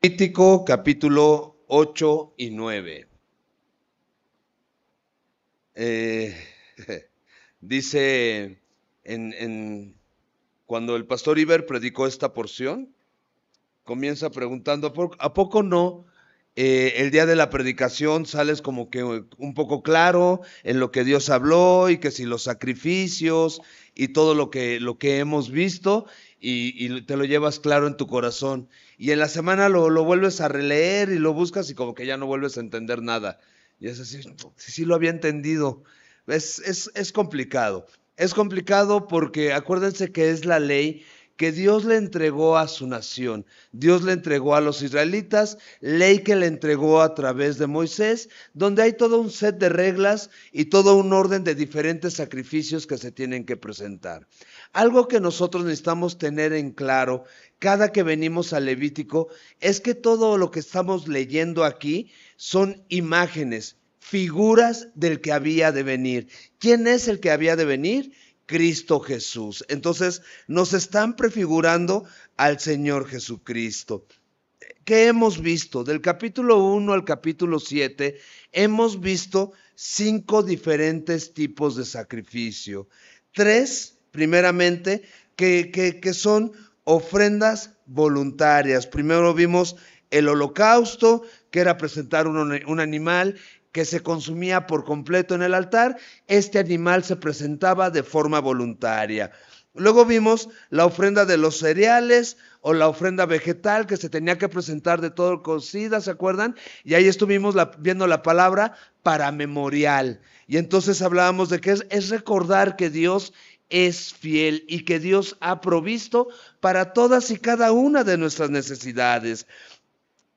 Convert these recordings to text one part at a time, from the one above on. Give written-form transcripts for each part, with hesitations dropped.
Levítico capítulo 8 y 9. Eh, dice cuando el pastor Iber predicó esta porción, comienza preguntando, ¿a poco no? El día de la predicación sales como que un poco claro en lo que Dios habló y que si los sacrificios y todo lo que hemos visto y te lo llevas claro en tu corazón. Y en la semana lo vuelves a releer y lo buscas y como que ya no vuelves a entender nada. Y es así, sí lo había entendido. Es complicado. Es complicado porque acuérdense que es la ley que Dios le entregó a su nación. Dios le entregó a los israelitas, ley que le entregó a través de Moisés, donde hay todo un set de reglas y todo un orden de diferentes sacrificios que se tienen que presentar. Algo que nosotros necesitamos tener en claro cada que venimos al Levítico es que todo lo que estamos leyendo aquí son imágenes, figuras del que había de venir. ¿Quién es el que había de venir? Cristo Jesús. Entonces nos están prefigurando al Señor Jesucristo. ¿Qué hemos visto? Del capítulo 1 al capítulo 7 hemos visto 5 diferentes tipos de sacrificio. 3, primeramente, que son ofrendas voluntarias. Primero vimos el holocausto, que era presentar un animal que se consumía por completo en el altar. Este animal se presentaba de forma voluntaria. Luego vimos la ofrenda de los cereales o la ofrenda vegetal que se tenía que presentar de todo cocida, ¿se acuerdan? Y ahí estuvimos viendo la palabra para memorial. Y entonces hablábamos de que es recordar que Dios es fiel y que Dios ha provisto para todas y cada una de nuestras necesidades.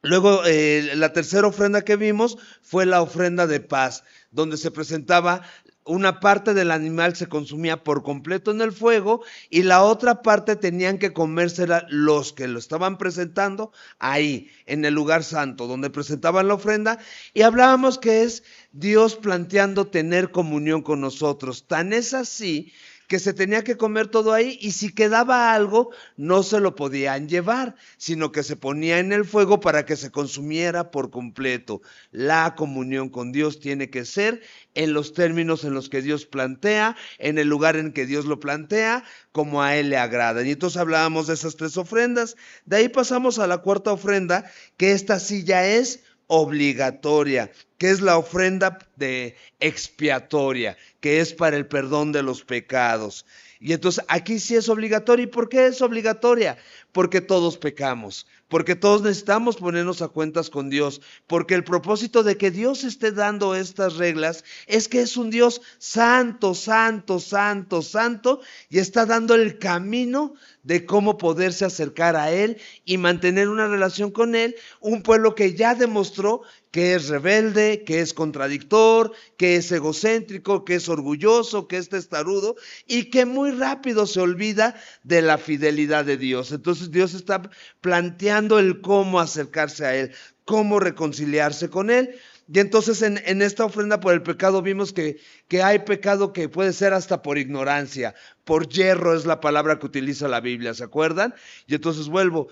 Luego, la tercera ofrenda que vimos fue la ofrenda de paz, donde se presentaba una parte del animal se consumía por completo en el fuego y la otra parte tenían que comérsela los que lo estaban presentando ahí, en el lugar santo, donde presentaban la ofrenda. Y hablábamos que es Dios planteando tener comunión con nosotros. Tan es así que se tenía que comer todo ahí y si quedaba algo no se lo podían llevar, sino que se ponía en el fuego para que se consumiera por completo. La comunión con Dios tiene que ser en los términos en los que Dios plantea, en el lugar en que Dios lo plantea, como a Él le agrada. Y entonces hablábamos de esas 3 ofrendas. De ahí pasamos a la cuarta ofrenda, que esta sí ya es obligatoria, que es la ofrenda de expiatoria, que es para el perdón de los pecados. Y entonces aquí sí es obligatoria. ¿Y por qué es obligatoria? Porque todos pecamos, porque todos necesitamos ponernos a cuentas con Dios, porque el propósito de que Dios esté dando estas reglas es que es un Dios santo, santo, santo, santo, y está dando el camino de cómo poderse acercar a Él y mantener una relación con Él, un pueblo que ya demostró que es rebelde, que es contradictor, que es egocéntrico, que es orgulloso, que es testarudo y que muy rápido se olvida de la fidelidad de Dios. Entonces Dios está planteando el cómo acercarse a Él, cómo reconciliarse con Él. Y entonces en esta ofrenda por el pecado vimos que hay pecado que puede ser hasta por ignorancia, por yerro es la palabra que utiliza la Biblia, ¿se acuerdan? Y entonces vuelvo,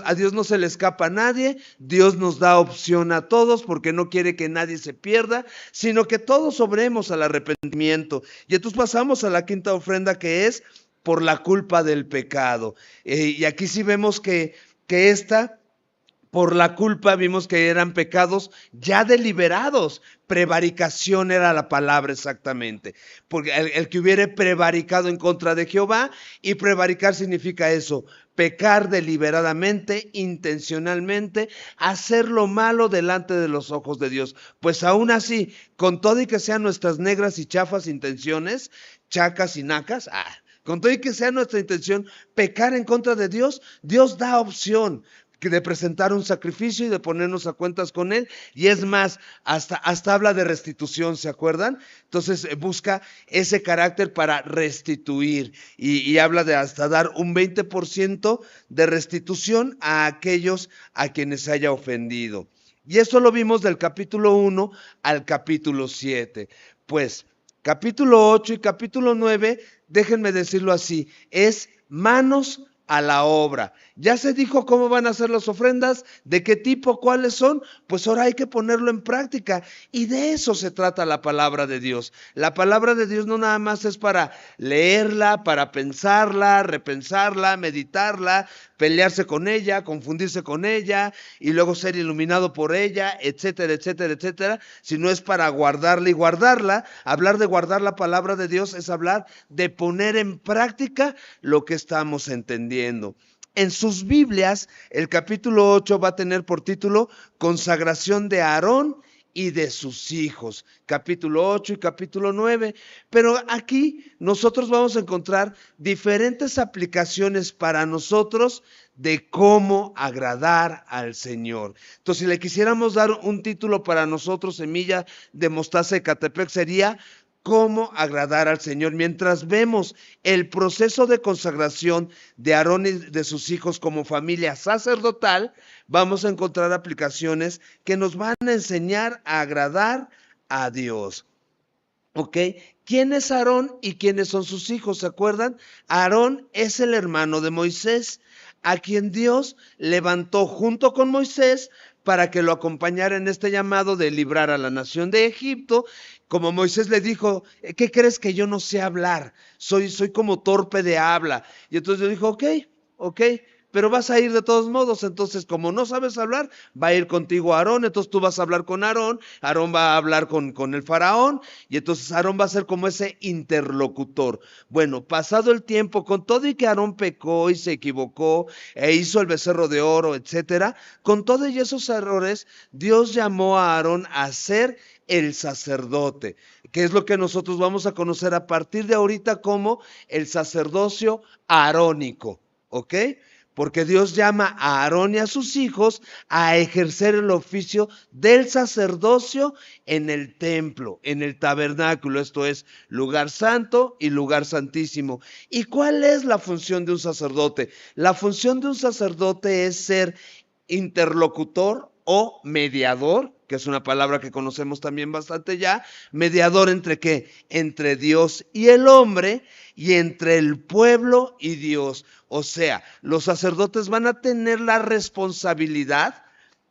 a Dios no se le escapa a nadie, Dios nos da opción a todos porque no quiere que nadie se pierda, sino que todos obremos al arrepentimiento. Y entonces pasamos a la quinta ofrenda que es por la culpa del pecado. Y aquí sí vemos que esta por la culpa vimos que eran pecados ya deliberados. Prevaricación era la palabra exactamente. Porque el que hubiere prevaricado en contra de Jehová, y prevaricar significa eso, pecar deliberadamente, intencionalmente, hacer lo malo delante de los ojos de Dios. Pues aún así, con todo y que sean nuestras negras y chafas intenciones, chacas y nacas, con todo y que sea nuestra intención pecar en contra de Dios, Dios da opción de presentar un sacrificio y de ponernos a cuentas con Él. Y es más, hasta habla de restitución, ¿se acuerdan? Entonces busca ese carácter para restituir y habla de hasta dar un 20% de restitución a aquellos a quienes se haya ofendido. Y esto lo vimos del capítulo 1 al capítulo 7. Pues capítulo 8 y capítulo 9, déjenme decirlo así, es manos a la obra. Ya se dijo cómo van a ser las ofrendas, de qué tipo, cuáles son, pues ahora hay que ponerlo en práctica. Y de eso se trata la palabra de Dios. La palabra de Dios no nada más es para leerla, para pensarla, repensarla, meditarla, pelearse con ella, confundirse con ella y luego ser iluminado por ella, etcétera, etcétera, etcétera, sino es para guardarla y guardarla. Hablar de guardar la palabra de Dios es hablar de poner en práctica lo que estamos entendiendo. En sus Biblias, el capítulo 8 va a tener por título Consagración de Aarón y de sus hijos, capítulo 8 y capítulo 9. Pero aquí nosotros vamos a encontrar diferentes aplicaciones para nosotros de cómo agradar al Señor. Entonces, si le quisiéramos dar un título para nosotros, Semilla de Mostaza de Ecatepec, sería cómo agradar al Señor. Mientras vemos el proceso de consagración de Aarón y de sus hijos como familia sacerdotal, vamos a encontrar aplicaciones que nos van a enseñar a agradar a Dios. ¿Ok? ¿Quién es Aarón y quiénes son sus hijos? ¿Se acuerdan? Aarón es el hermano de Moisés, a quien Dios levantó junto con Moisés para que lo acompañara en este llamado de librar a la nación de Egipto. Como Moisés le dijo, ¿qué crees que yo no sé hablar? Soy como torpe de habla. Y entonces le dijo, ok, pero vas a ir de todos modos. Entonces, como no sabes hablar, va a ir contigo Aarón. Entonces tú vas a hablar con Aarón, Aarón va a hablar con el faraón, y entonces Aarón va a ser como ese interlocutor. Bueno, pasado el tiempo, con todo y que Aarón pecó y se equivocó e hizo el becerro de oro, etcétera, con todos esos errores, Dios llamó a Aarón a ser el sacerdote, que es lo que nosotros vamos a conocer a partir de ahorita como el sacerdocio arónico, ¿ok? Porque Dios llama a Aarón y a sus hijos a ejercer el oficio del sacerdocio en el templo, en el tabernáculo, esto es lugar santo y lugar santísimo. ¿Y cuál es la función de un sacerdote? La función de un sacerdote es ser interlocutor o mediador, que es una palabra que conocemos también bastante ya. ¿Mediador entre qué? Entre Dios y el hombre, y entre el pueblo y Dios. O sea, los sacerdotes van a tener la responsabilidad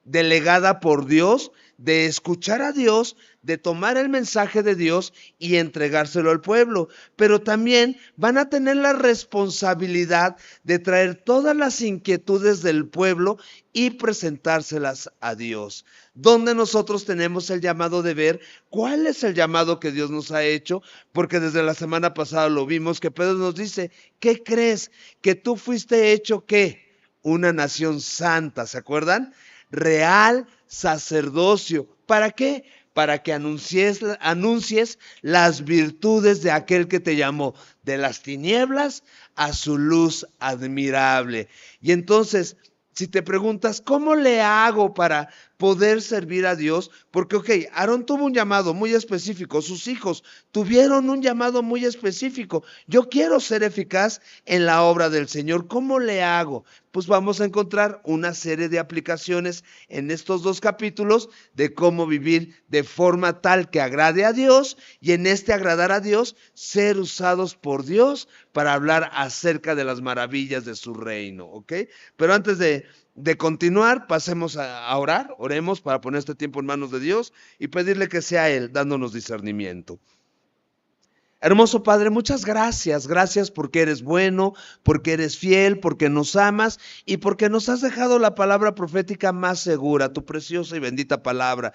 delegada por Dios de escuchar a Dios, de tomar el mensaje de Dios y entregárselo al pueblo. Pero también van a tener la responsabilidad de traer todas las inquietudes del pueblo y presentárselas a Dios. Donde nosotros tenemos el llamado de ver cuál es el llamado que Dios nos ha hecho, porque desde la semana pasada lo vimos que Pedro nos dice, ¿qué crees? Que tú fuiste hecho, ¿qué? Una nación santa, ¿se acuerdan? Real sacerdocio. ¿Para qué? Para que anuncies las virtudes de aquel que te llamó de las tinieblas a su luz admirable. Y entonces, si te preguntas, ¿cómo le hago para poder servir a Dios? Porque, Aarón tuvo un llamado muy específico, sus hijos tuvieron un llamado muy específico. Yo quiero ser eficaz en la obra del Señor. ¿Cómo le hago? Pues vamos a encontrar una serie de aplicaciones en estos dos capítulos de cómo vivir de forma tal que agrade a Dios, y en este agradar a Dios, ser usados por Dios para hablar acerca de las maravillas de su reino, ¿ok? Pero antes de continuar, pasemos a orar, oremos para poner este tiempo en manos de Dios y pedirle que sea Él dándonos discernimiento. Hermoso Padre, muchas gracias porque eres bueno, porque eres fiel, porque nos amas y porque nos has dejado la palabra profética más segura, tu preciosa y bendita palabra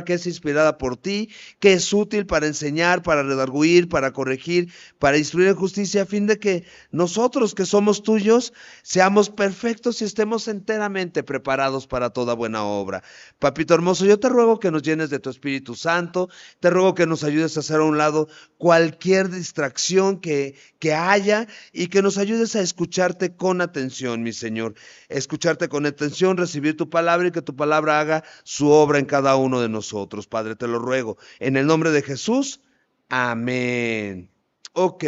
que es inspirada por ti, que es útil para enseñar, para redarguir, para corregir, para instruir en justicia, a fin de que nosotros que somos tuyos seamos perfectos y estemos enteramente preparados para toda buena obra. Papito hermoso, yo te ruego que nos llenes de tu Espíritu Santo, te ruego que nos ayudes a hacer a un lado cualquier distracción que haya, y que nos ayudes a escucharte con atención, mi Señor. Escucharte con atención, recibir tu palabra y que tu palabra haga su obra en cada uno de nosotros. Padre, te lo ruego. En el nombre de Jesús, amén. Ok,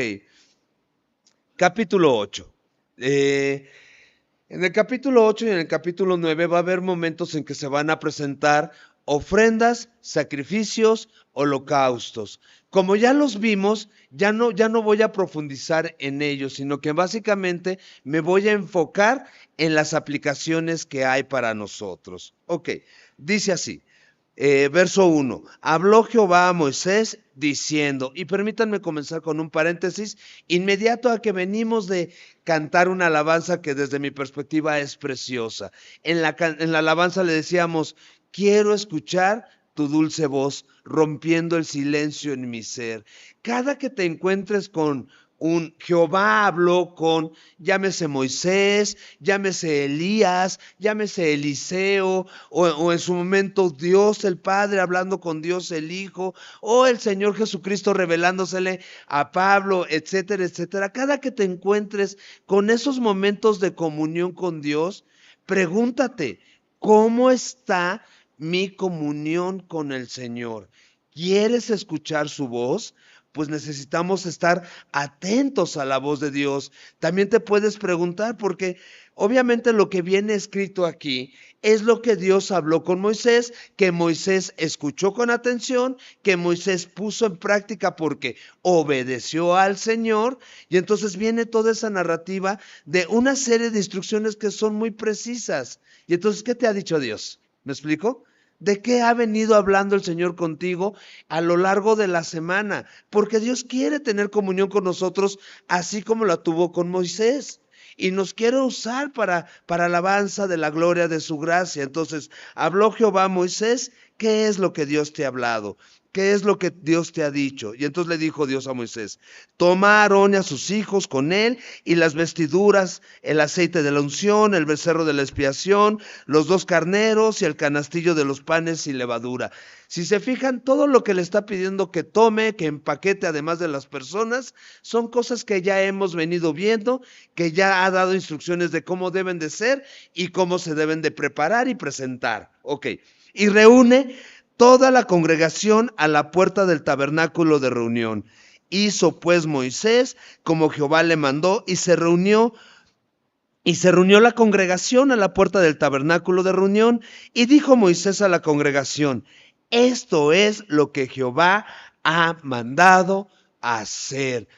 capítulo 8. En el capítulo 8 y en el capítulo 9 va a haber momentos en que se van a presentar ofrendas, sacrificios, holocaustos. Como ya los vimos, ya no voy a profundizar en ellos, sino que básicamente me voy a enfocar en las aplicaciones que hay para nosotros. Ok, dice así. Verso 1, habló Jehová a Moisés diciendo, y permítanme comenzar con un paréntesis, inmediato a que venimos de cantar una alabanza que desde mi perspectiva es preciosa. En la alabanza le decíamos, quiero escuchar tu dulce voz, rompiendo el silencio en mi ser. Cada que te encuentres con Jehová habló con, llámese Moisés, llámese Elías, llámese Eliseo, o en su momento Dios el Padre hablando con Dios el Hijo, o el Señor Jesucristo revelándosele a Pablo, etcétera, etcétera. Cada que te encuentres con esos momentos de comunión con Dios, pregúntate, ¿cómo está mi comunión con el Señor? ¿Quieres escuchar su voz? Pues necesitamos estar atentos a la voz de Dios. También te puedes preguntar, porque obviamente lo que viene escrito aquí es lo que Dios habló con Moisés, que Moisés escuchó con atención, que Moisés puso en práctica porque obedeció al Señor. Y entonces viene toda esa narrativa de una serie de instrucciones que son muy precisas. Y entonces, ¿qué te ha dicho Dios? ¿Me explico? ¿De qué ha venido hablando el Señor contigo a lo largo de la semana? Porque Dios quiere tener comunión con nosotros así como la tuvo con Moisés. Y nos quiere usar para alabanza de la gloria de su gracia. Entonces, habló Jehová a Moisés, ¿qué es lo que Dios te ha hablado? ¿Qué es lo que Dios te ha dicho? Y entonces le dijo Dios a Moisés, toma a Aarón y a sus hijos con él y las vestiduras, el aceite de la unción, el becerro de la expiación, los 2 carneros y el canastillo de los panes y levadura. Si se fijan, todo lo que le está pidiendo que tome, que empaquete además de las personas, son cosas que ya hemos venido viendo, que ya ha dado instrucciones de cómo deben de ser y cómo se deben de preparar y presentar. Ok, y reúne toda la congregación a la puerta del tabernáculo de reunión. Hizo pues Moisés como Jehová le mandó y se reunió la congregación a la puerta del tabernáculo de reunión y dijo Moisés a la congregación, esto es lo que Jehová ha mandado hacer.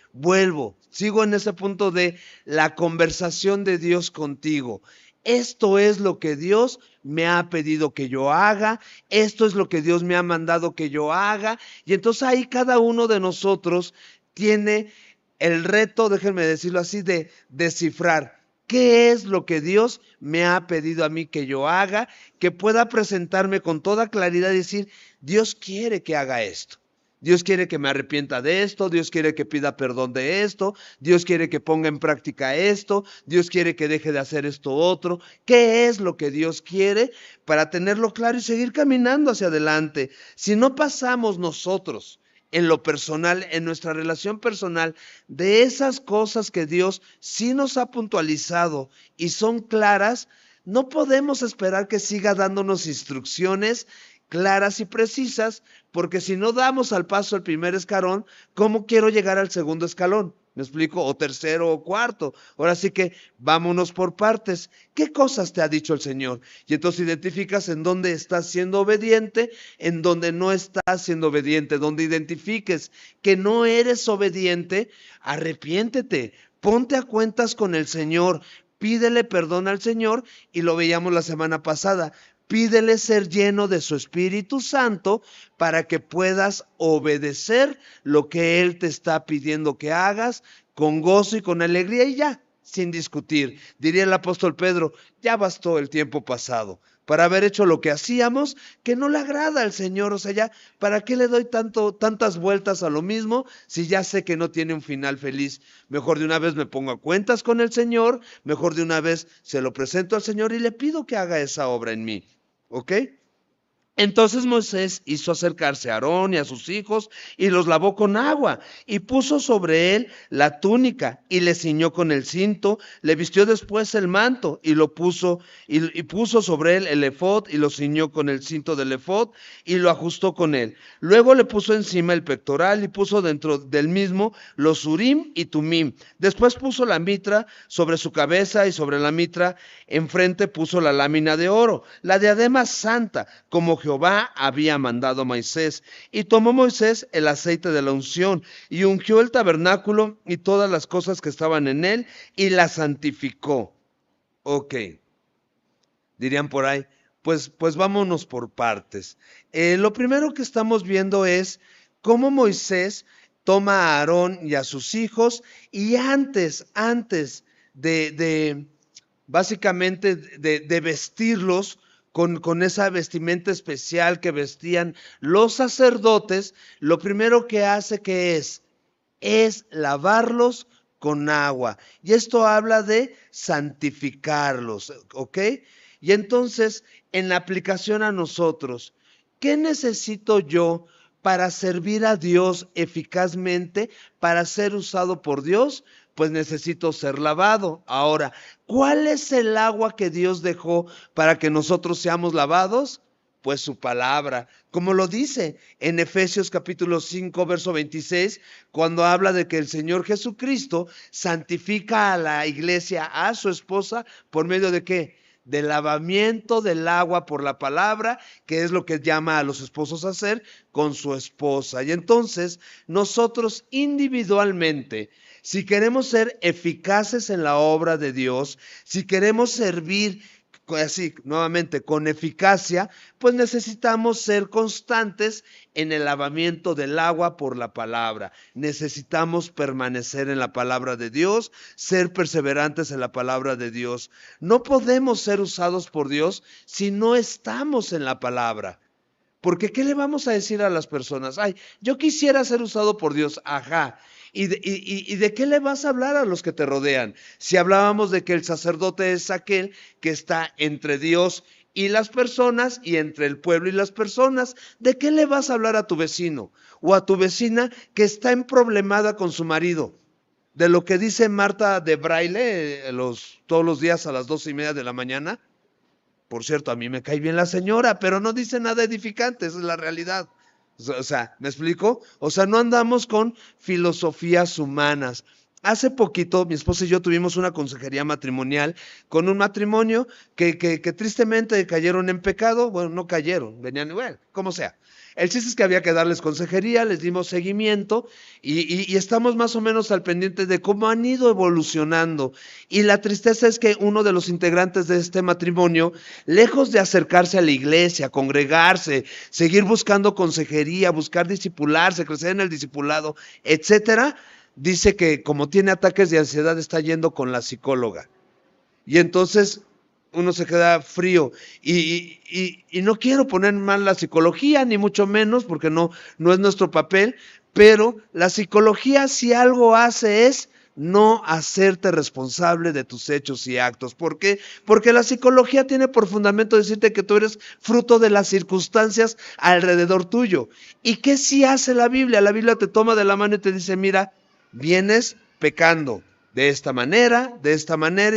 Sigo en ese punto de la conversación de Dios contigo. Esto es lo que Dios me ha pedido que yo haga, esto es lo que Dios me ha mandado que yo haga, y entonces ahí cada uno de nosotros tiene el reto, déjenme decirlo así, de descifrar qué es lo que Dios me ha pedido a mí que yo haga, que pueda presentarme con toda claridad y decir, Dios quiere que haga esto. Dios quiere que me arrepienta de esto, Dios quiere que pida perdón de esto, Dios quiere que ponga en práctica esto, Dios quiere que deje de hacer esto otro. ¿Qué es lo que Dios quiere para tenerlo claro y seguir caminando hacia adelante? Si no pasamos nosotros en lo personal, en nuestra relación personal, de esas cosas que Dios sí nos ha puntualizado y son claras, no podemos esperar que siga dándonos instrucciones claras y precisas, porque si no damos al paso el primer escalón, ¿cómo quiero llegar al segundo escalón? ¿Me explico? O tercero o cuarto. Ahora sí que vámonos por partes. ¿Qué cosas te ha dicho el Señor? Y entonces identificas en dónde estás siendo obediente, en dónde no estás siendo obediente. Donde identifiques que no eres obediente, arrepiéntete, ponte a cuentas con el Señor, pídele perdón al Señor, y lo veíamos la semana pasada. Pídele ser lleno de su Espíritu Santo para que puedas obedecer lo que Él te está pidiendo que hagas con gozo y con alegría y ya, sin discutir. Diría el apóstol Pedro, ya bastó el tiempo pasado para haber hecho lo que hacíamos que no le agrada al Señor. O sea, ya, ¿para qué le doy tantas vueltas a lo mismo si ya sé que no tiene un final feliz? Mejor de una vez me pongo a cuentas con el Señor, mejor de una vez se lo presento al Señor y le pido que haga esa obra en mí. ¿Ok? Entonces Moisés hizo acercarse a Aarón y a sus hijos y los lavó con agua y puso sobre él la túnica y le ciñó con el cinto, le vistió después el manto y lo puso y puso sobre él el efod y lo ciñó con el cinto del efod y lo ajustó con él. Luego le puso encima el pectoral y puso dentro del mismo los urim y tumim. Después puso la mitra sobre su cabeza y sobre la mitra enfrente puso la lámina de oro, la diadema santa, como Jehová había mandado a Moisés. Y tomó Moisés el aceite de la unción y ungió el tabernáculo y todas las cosas que estaban en él y la santificó. Ok, dirían por ahí, pues vámonos por partes. Lo primero que estamos viendo es cómo Moisés toma a Aarón y a sus hijos y antes de básicamente de vestirlos con esa vestimenta especial que vestían los sacerdotes, lo primero que hace que es lavarlos con agua. Y esto habla de santificarlos, ¿ok? Y entonces, en la aplicación a nosotros, ¿qué necesito yo para servir a Dios eficazmente, para ser usado por Dios? Pues necesito ser lavado. Ahora, ¿cuál es el agua que Dios dejó para que nosotros seamos lavados? Pues su palabra, como lo dice en Efesios capítulo 5, verso 26, cuando habla de que el Señor Jesucristo santifica a la iglesia, a su esposa, ¿por medio de qué? Del lavamiento del agua por la palabra, que es lo que llama a los esposos a hacer con su esposa. Y entonces nosotros individualmente, si queremos ser eficaces en la obra de Dios, si queremos servir así nuevamente con eficacia, pues necesitamos ser constantes en el lavamiento del agua por la palabra. Necesitamos permanecer en la palabra de Dios, ser perseverantes en la palabra de Dios. No podemos ser usados por Dios si no estamos en la palabra. Porque ¿qué le vamos a decir a las personas? Ay, yo quisiera ser usado por Dios, ajá. ¿Y de qué le vas a hablar a los que te rodean? Si hablábamos de que el sacerdote es aquel que está entre Dios y las personas y entre el pueblo y las personas, ¿de qué le vas a hablar a tu vecino o a tu vecina que está emproblemada con su marido? De lo que dice Marta de Braille todos los días a las 12:30 de la mañana. Por cierto, a mí me cae bien la señora, pero no dice nada edificante, esa es la realidad. O sea, ¿me explico? O sea, no andamos con filosofías humanas. Hace poquito, mi esposa y yo tuvimos una consejería matrimonial con un matrimonio que tristemente cayeron en pecado. Bueno, no cayeron, venían igual, como sea. El chiste es que había que darles consejería, les dimos seguimiento y estamos más o menos al pendiente de cómo han ido evolucionando. Y la tristeza es que uno de los integrantes de este matrimonio, lejos de acercarse a la iglesia, congregarse, seguir buscando consejería, buscar discipularse, crecer en el discipulado, etcétera, dice que como tiene ataques de ansiedad está yendo con la psicóloga. Y entonces uno se queda frío y no quiero poner mal la psicología, ni mucho menos, porque no es nuestro papel, pero la psicología si algo hace es no hacerte responsable de tus hechos y actos. ¿Por qué? Porque la psicología tiene por fundamento decirte que tú eres fruto de las circunstancias alrededor tuyo. ¿Y qué sí hace la Biblia? La Biblia te toma de la mano y te dice, mira, vienes pecando de esta manera y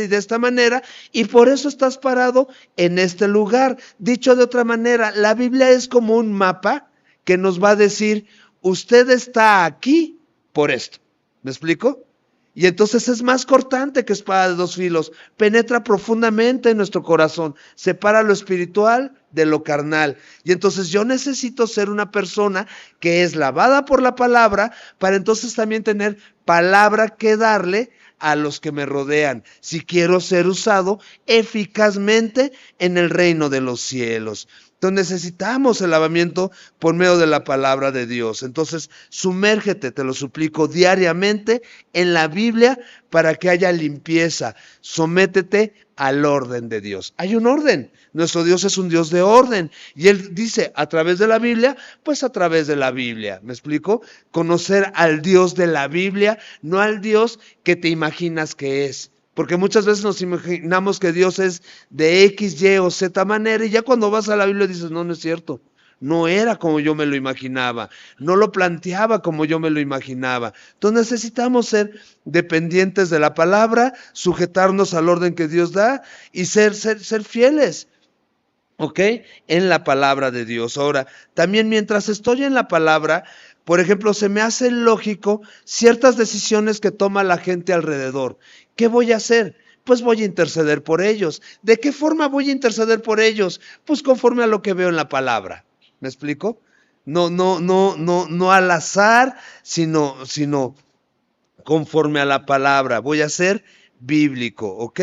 de esta manera, y por eso estás parado en este lugar. Dicho de otra manera, la Biblia es como un mapa que nos va a decir, usted está aquí por esto. ¿Me explico? Y entonces es más cortante que espada de dos filos, penetra profundamente en nuestro corazón, separa lo espiritual de lo carnal. Y entonces yo necesito ser una persona que es lavada por la palabra para entonces también tener palabra que darle a los que me rodean, si quiero ser usado eficazmente en el reino de los cielos. Entonces necesitamos el lavamiento por medio de la palabra de Dios. Entonces sumérgete, te lo suplico, diariamente en la Biblia para que haya limpieza. Sométete al orden de Dios. Hay un orden. Nuestro Dios es un Dios de orden. Y Él dice, a través de la Biblia, pues a través de la Biblia. ¿Me explico? Conocer al Dios de la Biblia, no al Dios que te imaginas que es. Porque muchas veces nos imaginamos que Dios es de X, Y o Z manera y ya cuando vas a la Biblia dices, no es cierto. No era como yo me lo imaginaba, no lo planteaba como yo me lo imaginaba. Entonces necesitamos ser dependientes de la palabra, sujetarnos al orden que Dios da y ser fieles, ¿ok? En la palabra de Dios. Ahora, también mientras estoy en la palabra, por ejemplo, se me hace lógico ciertas decisiones que toma la gente alrededor. ¿Qué voy a hacer? pues voy a interceder por ellos. ¿De qué forma voy a interceder por ellos? Pues conforme a lo que veo en la palabra. ¿Me explico? No al azar, sino conforme a la palabra. Voy a ser bíblico, ¿ok?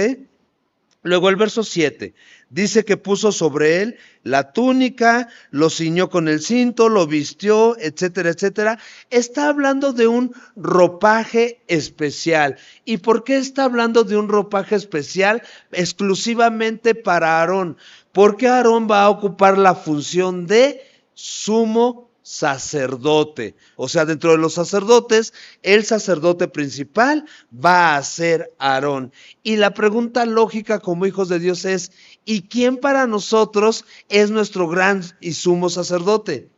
Luego el verso 7 dice que puso sobre él la túnica, lo ciñó con el cinto, lo vistió, etcétera, etcétera. Está hablando de un ropaje especial. ¿Y por qué está hablando de un ropaje especial exclusivamente para Aarón? Porque Aarón va a ocupar la función de sumo sacerdote. O sea, dentro de los sacerdotes, el sacerdote principal va a ser Aarón. Y la pregunta lógica como hijos de Dios es, ¿y quién para nosotros es nuestro gran y sumo sacerdote?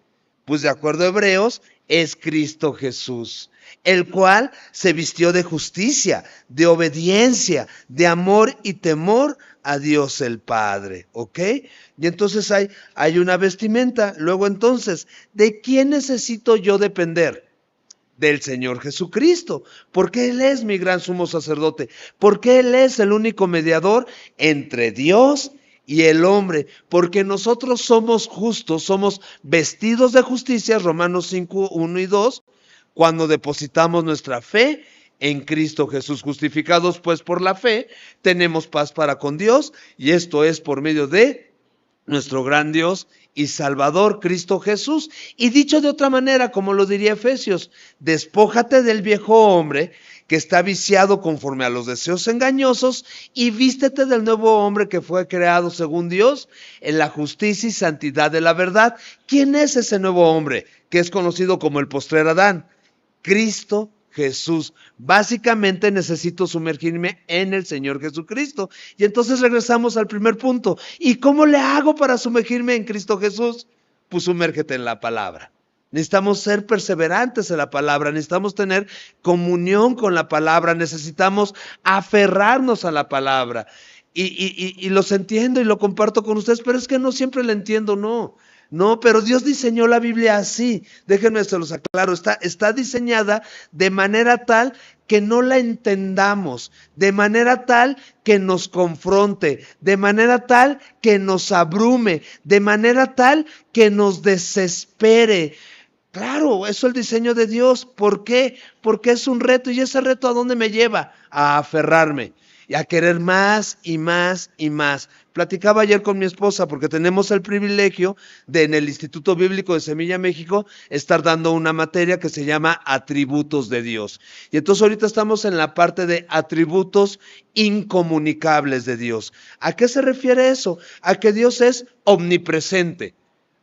Pues de acuerdo a Hebreos, es Cristo Jesús, el cual se vistió de justicia, de obediencia, de amor y temor a Dios el Padre, ¿ok? Y entonces hay una vestimenta. Luego entonces, ¿de quién necesito yo depender? Del Señor Jesucristo, porque Él es mi gran sumo sacerdote, porque Él es el único mediador entre Dios y el hombre, porque nosotros somos justos, somos vestidos de justicia, Romanos 5, 1 y 2, cuando depositamos nuestra fe en Cristo Jesús. Justificados pues por la fe, tenemos paz para con Dios, y esto es por medio de nuestro gran Dios y Salvador, Cristo Jesús. Y dicho de otra manera, como lo diría Efesios, despójate del viejo hombre que está viciado conforme a los deseos engañosos y vístete del nuevo hombre que fue creado según Dios en la justicia y santidad de la verdad. ¿Quién es ese nuevo hombre que es conocido como el postrer Adán? Cristo Jesús. Básicamente necesito sumergirme en el Señor Jesucristo. Y entonces regresamos al primer punto. ¿Y cómo le hago para sumergirme en Cristo Jesús? Pues sumérgete en la palabra. Necesitamos ser perseverantes en la palabra, necesitamos tener comunión con la palabra, necesitamos aferrarnos a la palabra. Y los entiendo y lo comparto con ustedes, pero es que no siempre la entiendo, no. No, pero Dios diseñó la Biblia así. Déjenme se los aclaro. Está diseñada de manera tal que no la entendamos, de manera tal que nos confronte, de manera tal que nos abrume, de manera tal que nos desespere. Claro, eso es el diseño de Dios. ¿Por qué? Porque es un reto. ¿Y ese reto a dónde me lleva? A aferrarme y a querer más y más y más. Platicaba ayer con mi esposa porque tenemos el privilegio de en el Instituto Bíblico de Semilla México estar dando una materia que se llama atributos de Dios. Y entonces ahorita estamos en la parte de atributos incomunicables de Dios. ¿A qué se refiere eso? A que Dios es omnipresente.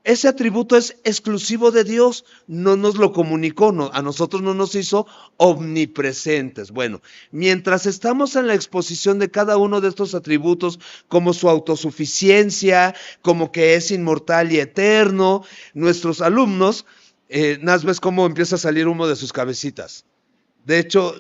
Ese atributo es exclusivo de Dios, no nos lo comunicó, no, a nosotros no nos hizo omnipresentes. Bueno, mientras estamos en la exposición de cada uno de estos atributos, como su autosuficiencia, como que es inmortal y eterno, nuestros alumnos, ves cómo empieza a salir humo de sus cabecitas. De hecho,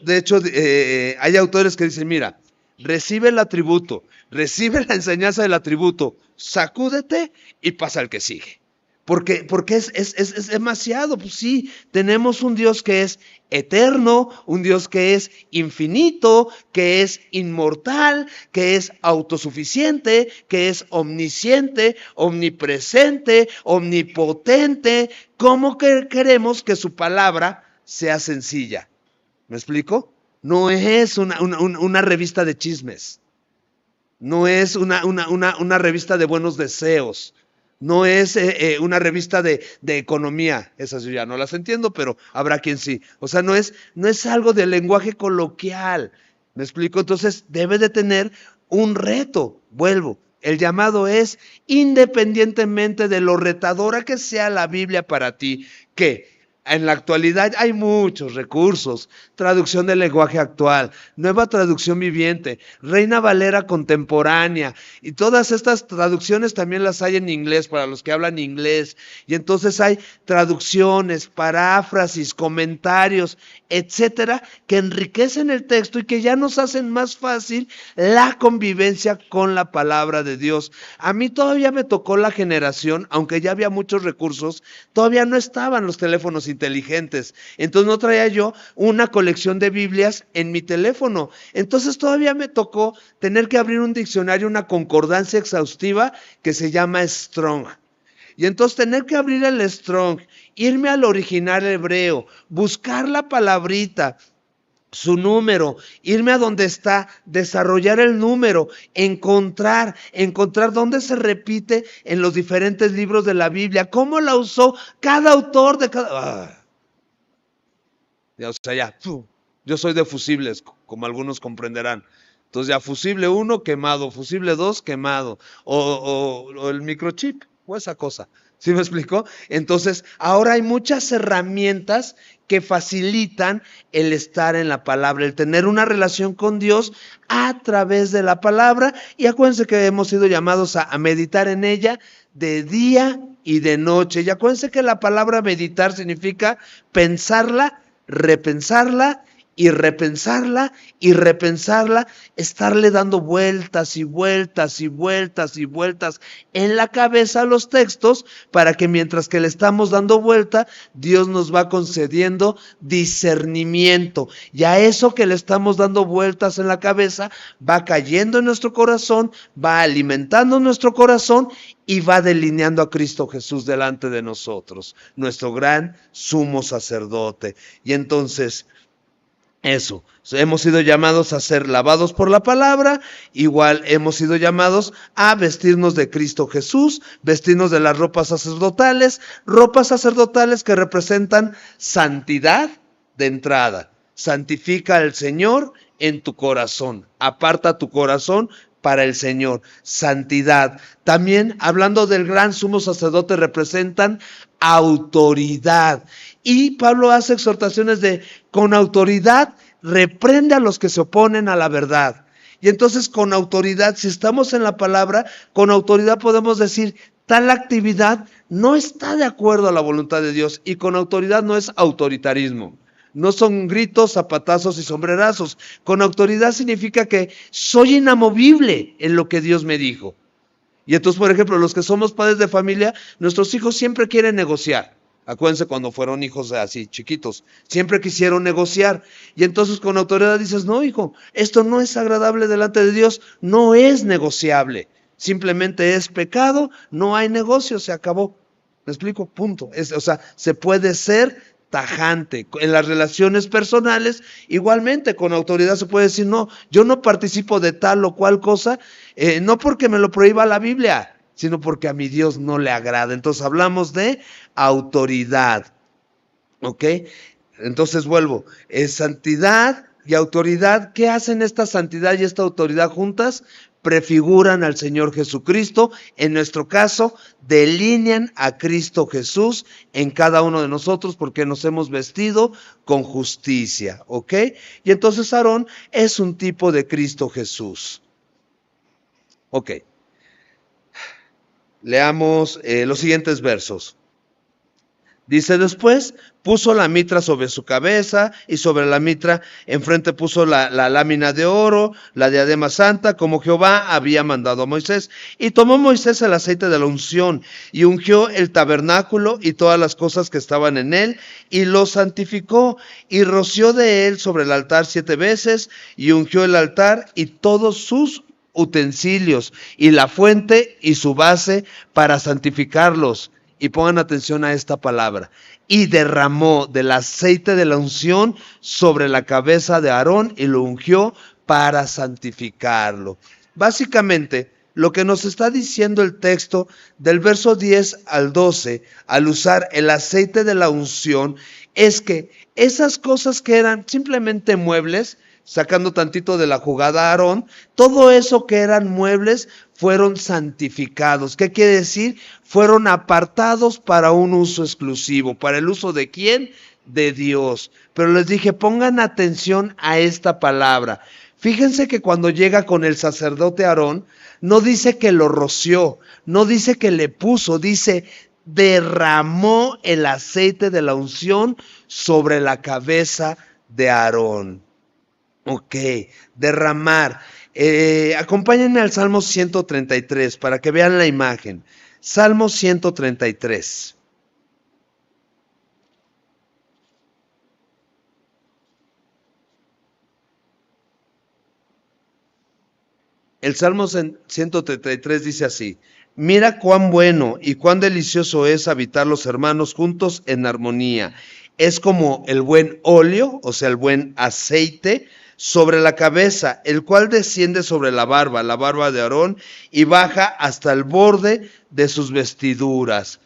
hay autores que dicen, mira, recibe el atributo, recibe la enseñanza del atributo, sacúdete y pasa al que sigue. Porque es demasiado, pues sí, tenemos un Dios que es eterno, un Dios que es infinito, que es inmortal, que es autosuficiente, que es omnisciente, omnipresente, omnipotente. ¿Cómo que queremos que su palabra sea sencilla? ¿Me explico? No es una revista de chismes, no es una revista de buenos deseos. No es una revista de economía, esas yo ya no las entiendo, pero habrá quien sí. O sea, no es algo de lenguaje coloquial, ¿me explico? Entonces debe de tener un reto, vuelvo. El llamado es, independientemente de lo retadora que sea la Biblia para ti, que en la actualidad hay muchos recursos, traducción del lenguaje actual, nueva traducción viviente, Reina Valera contemporánea, y todas estas traducciones también las hay en inglés para los que hablan inglés, y entonces hay traducciones, paráfrasis, comentarios, etcétera, que enriquecen el texto y que ya nos hacen más fácil la convivencia con la palabra de Dios. A mí todavía me tocó la generación, aunque ya había muchos recursos, todavía no estaban los teléfonos inteligentes. Entonces no traía yo una colección de Biblias en mi teléfono. Entonces todavía me tocó tener que abrir un diccionario, una concordancia exhaustiva que se llama Strong. Y entonces tener que abrir el Strong, irme al original hebreo, buscar la palabrita, su número, irme a donde está, desarrollar el número, encontrar dónde se repite en los diferentes libros de la Biblia, cómo la usó cada autor de cada... O sea, ya, yo soy de fusibles, como algunos comprenderán. Entonces ya, fusible 1 quemado, fusible 2 quemado, o el microchip, o esa cosa. ¿Sí me explicó? Entonces, ahora hay muchas herramientas que facilitan el estar en la palabra, el tener una relación con Dios a través de la palabra. Y acuérdense que hemos sido llamados a meditar en ella de día y de noche. Y acuérdense que la palabra meditar significa pensarla, repensarla y repensarla y repensarla, estarle dando vueltas y vueltas y vueltas y vueltas en la cabeza a los textos, para que mientras que le estamos dando vuelta, Dios nos va concediendo discernimiento. Y a eso que le estamos dando vueltas en la cabeza, va cayendo en nuestro corazón, va alimentando nuestro corazón y va delineando a Cristo Jesús delante de nosotros, nuestro gran sumo sacerdote. Y entonces, eso, hemos sido llamados a ser lavados por la palabra, igual hemos sido llamados a vestirnos de Cristo Jesús, vestirnos de las ropas sacerdotales que representan santidad de entrada. Santifica al Señor en tu corazón, aparta tu corazón para el Señor, santidad. También, hablando del gran sumo sacerdote, representan autoridad. Y Pablo hace exhortaciones de, con autoridad, reprende a los que se oponen a la verdad. Y entonces, con autoridad, si estamos en la palabra, con autoridad podemos decir, tal actividad no está de acuerdo a la voluntad de Dios. Y con autoridad no es autoritarismo. No son gritos, zapatazos y sombrerazos. Con autoridad significa que soy inamovible en lo que Dios me dijo. Y entonces, por ejemplo, los que somos padres de familia, nuestros hijos siempre quieren negociar. Acuérdense cuando fueron hijos así chiquitos, siempre quisieron negociar. Y entonces con autoridad dices, no hijo, esto no es agradable delante de Dios, no es negociable. Simplemente es pecado, no hay negocio, se acabó. ¿Me explico? Punto. O sea, se puede ser tajante. En las relaciones personales, igualmente con autoridad se puede decir, no, yo no participo de tal o cual cosa, no porque me lo prohíba la Biblia, sino porque a mi Dios no le agrada. Entonces hablamos de autoridad, ¿ok? Entonces vuelvo, santidad y autoridad. ¿Qué hacen esta santidad y esta autoridad juntas? Prefiguran al Señor Jesucristo. En nuestro caso, delinean a Cristo Jesús en cada uno de nosotros, porque nos hemos vestido con justicia, ¿ok? Y entonces Aarón es un tipo de Cristo Jesús. Ok. Leamos los siguientes versos. Dice, después puso la mitra sobre su cabeza, y sobre la mitra enfrente puso la lámina de oro, la diadema santa, como Jehová había mandado a Moisés. Y tomó Moisés el aceite de la unción, y ungió el tabernáculo y todas las cosas que estaban en él, y lo santificó, y roció de él sobre el altar 7 veces, y ungió el altar y todos sus utensilios, y la fuente y su base, para santificarlos. Y pongan atención a esta palabra. Y derramó del aceite de la unción sobre la cabeza de Aarón y lo ungió para santificarlo. Básicamente, lo que nos está diciendo el texto del verso 10 al 12, al usar el aceite de la unción, es que esas cosas que eran simplemente muebles, sacando tantito de la jugada a Aarón, todo eso que eran muebles fueron santificados. ¿Qué quiere decir? Fueron apartados para un uso exclusivo. ¿Para el uso de quién? De Dios. Pero les dije, pongan atención a esta palabra. Fíjense que cuando llega con el sacerdote Aarón, no dice que lo roció, no dice que le puso, dice derramó el aceite de la unción sobre la cabeza de Aarón. Ok, derramar. Acompáñenme al Salmo 133 para que vean la imagen. Salmo 133. El Salmo 133 dice así: mira cuán bueno y cuán delicioso es habitar los hermanos juntos en armonía. Es como el buen óleo, o sea, el buen aceite, sobre la cabeza, el cual desciende sobre la barba de Aarón, y baja hasta el borde de sus vestiduras.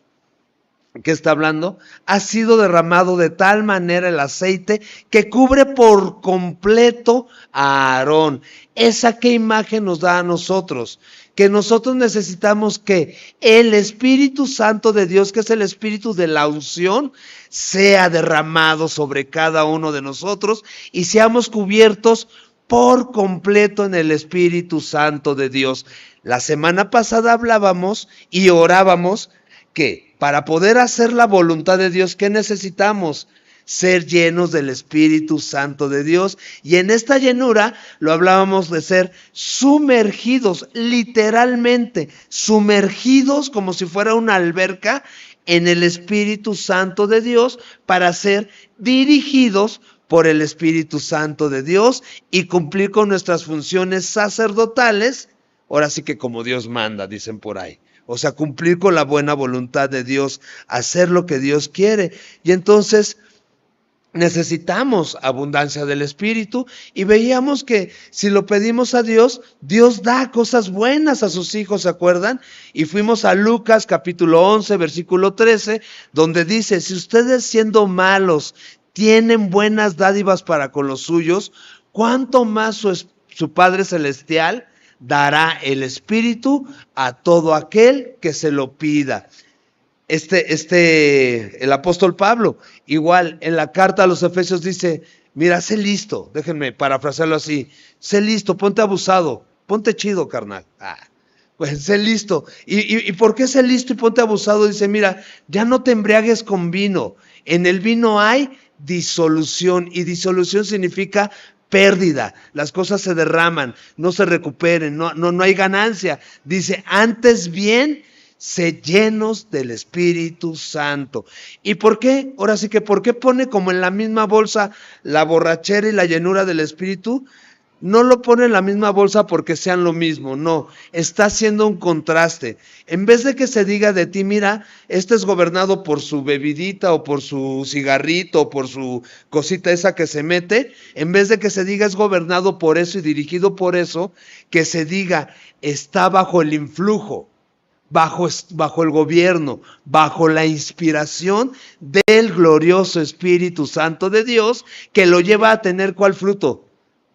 ¿Qué está hablando? Ha sido derramado de tal manera el aceite que cubre por completo a Aarón. ¿Esa qué imagen nos da a nosotros? Que nosotros necesitamos que el Espíritu Santo de Dios, que es el Espíritu de la unción, sea derramado sobre cada uno de nosotros y seamos cubiertos por completo en el Espíritu Santo de Dios. La semana pasada hablábamos y orábamos que para poder hacer la voluntad de Dios, ¿qué necesitamos? Ser llenos del Espíritu Santo de Dios. Y en esta llenura lo hablábamos de ser sumergidos, literalmente, sumergidos como si fuera una alberca en el Espíritu Santo de Dios, para ser dirigidos por el Espíritu Santo de Dios y cumplir con nuestras funciones sacerdotales, ahora sí que como Dios manda, dicen por ahí. O sea, cumplir con la buena voluntad de Dios, hacer lo que Dios quiere. Y entonces necesitamos abundancia del Espíritu, y veíamos que si lo pedimos a Dios, Dios da cosas buenas a sus hijos, ¿se acuerdan? Y fuimos a Lucas capítulo 11, versículo 13, donde dice: si ustedes siendo malos tienen buenas dádivas para con los suyos, ¿cuánto más su Padre Celestial dará el Espíritu a todo aquel que se lo pida? El apóstol Pablo, igual en la carta a los Efesios dice: mira, sé listo, déjenme parafrasearlo así, sé listo, ponte abusado, ponte chido, carnal. Pues sé listo. ¿Y por qué sé listo y ponte abusado? Dice: mira, ya no te embriagues con vino. En el vino hay disolución, y disolución significa pérdida. Las cosas se derraman, no se recuperen, no hay ganancia. Dice: antes bien, sé llenos del Espíritu Santo. ¿Y por qué? Ahora sí que, ¿por qué pone como en la misma bolsa la borrachera y la llenura del Espíritu? No lo pone en la misma bolsa porque sean lo mismo, no, está haciendo un contraste. En vez de que se diga de ti: mira, este es gobernado por su bebidita o por su cigarrito o por su cosita esa que se mete, en vez de que se diga es gobernado por eso y dirigido por eso, que se diga está bajo el influjo, bajo el gobierno, bajo la inspiración del glorioso Espíritu Santo de Dios, que lo lleva a tener ¿cuál fruto?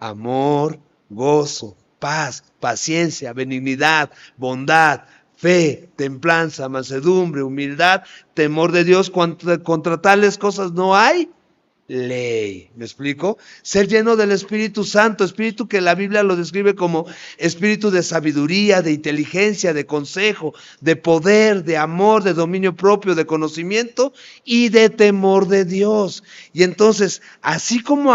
Amor, gozo, paz, paciencia, benignidad, bondad, fe, templanza, mansedumbre, humildad, temor de Dios. Contra tales cosas no hay ley. ¿Me explico? Ser lleno del Espíritu Santo, espíritu que la Biblia lo describe como espíritu de sabiduría, de inteligencia, de consejo, de poder, de amor, de dominio propio, de conocimiento y de temor de Dios. Y entonces, así como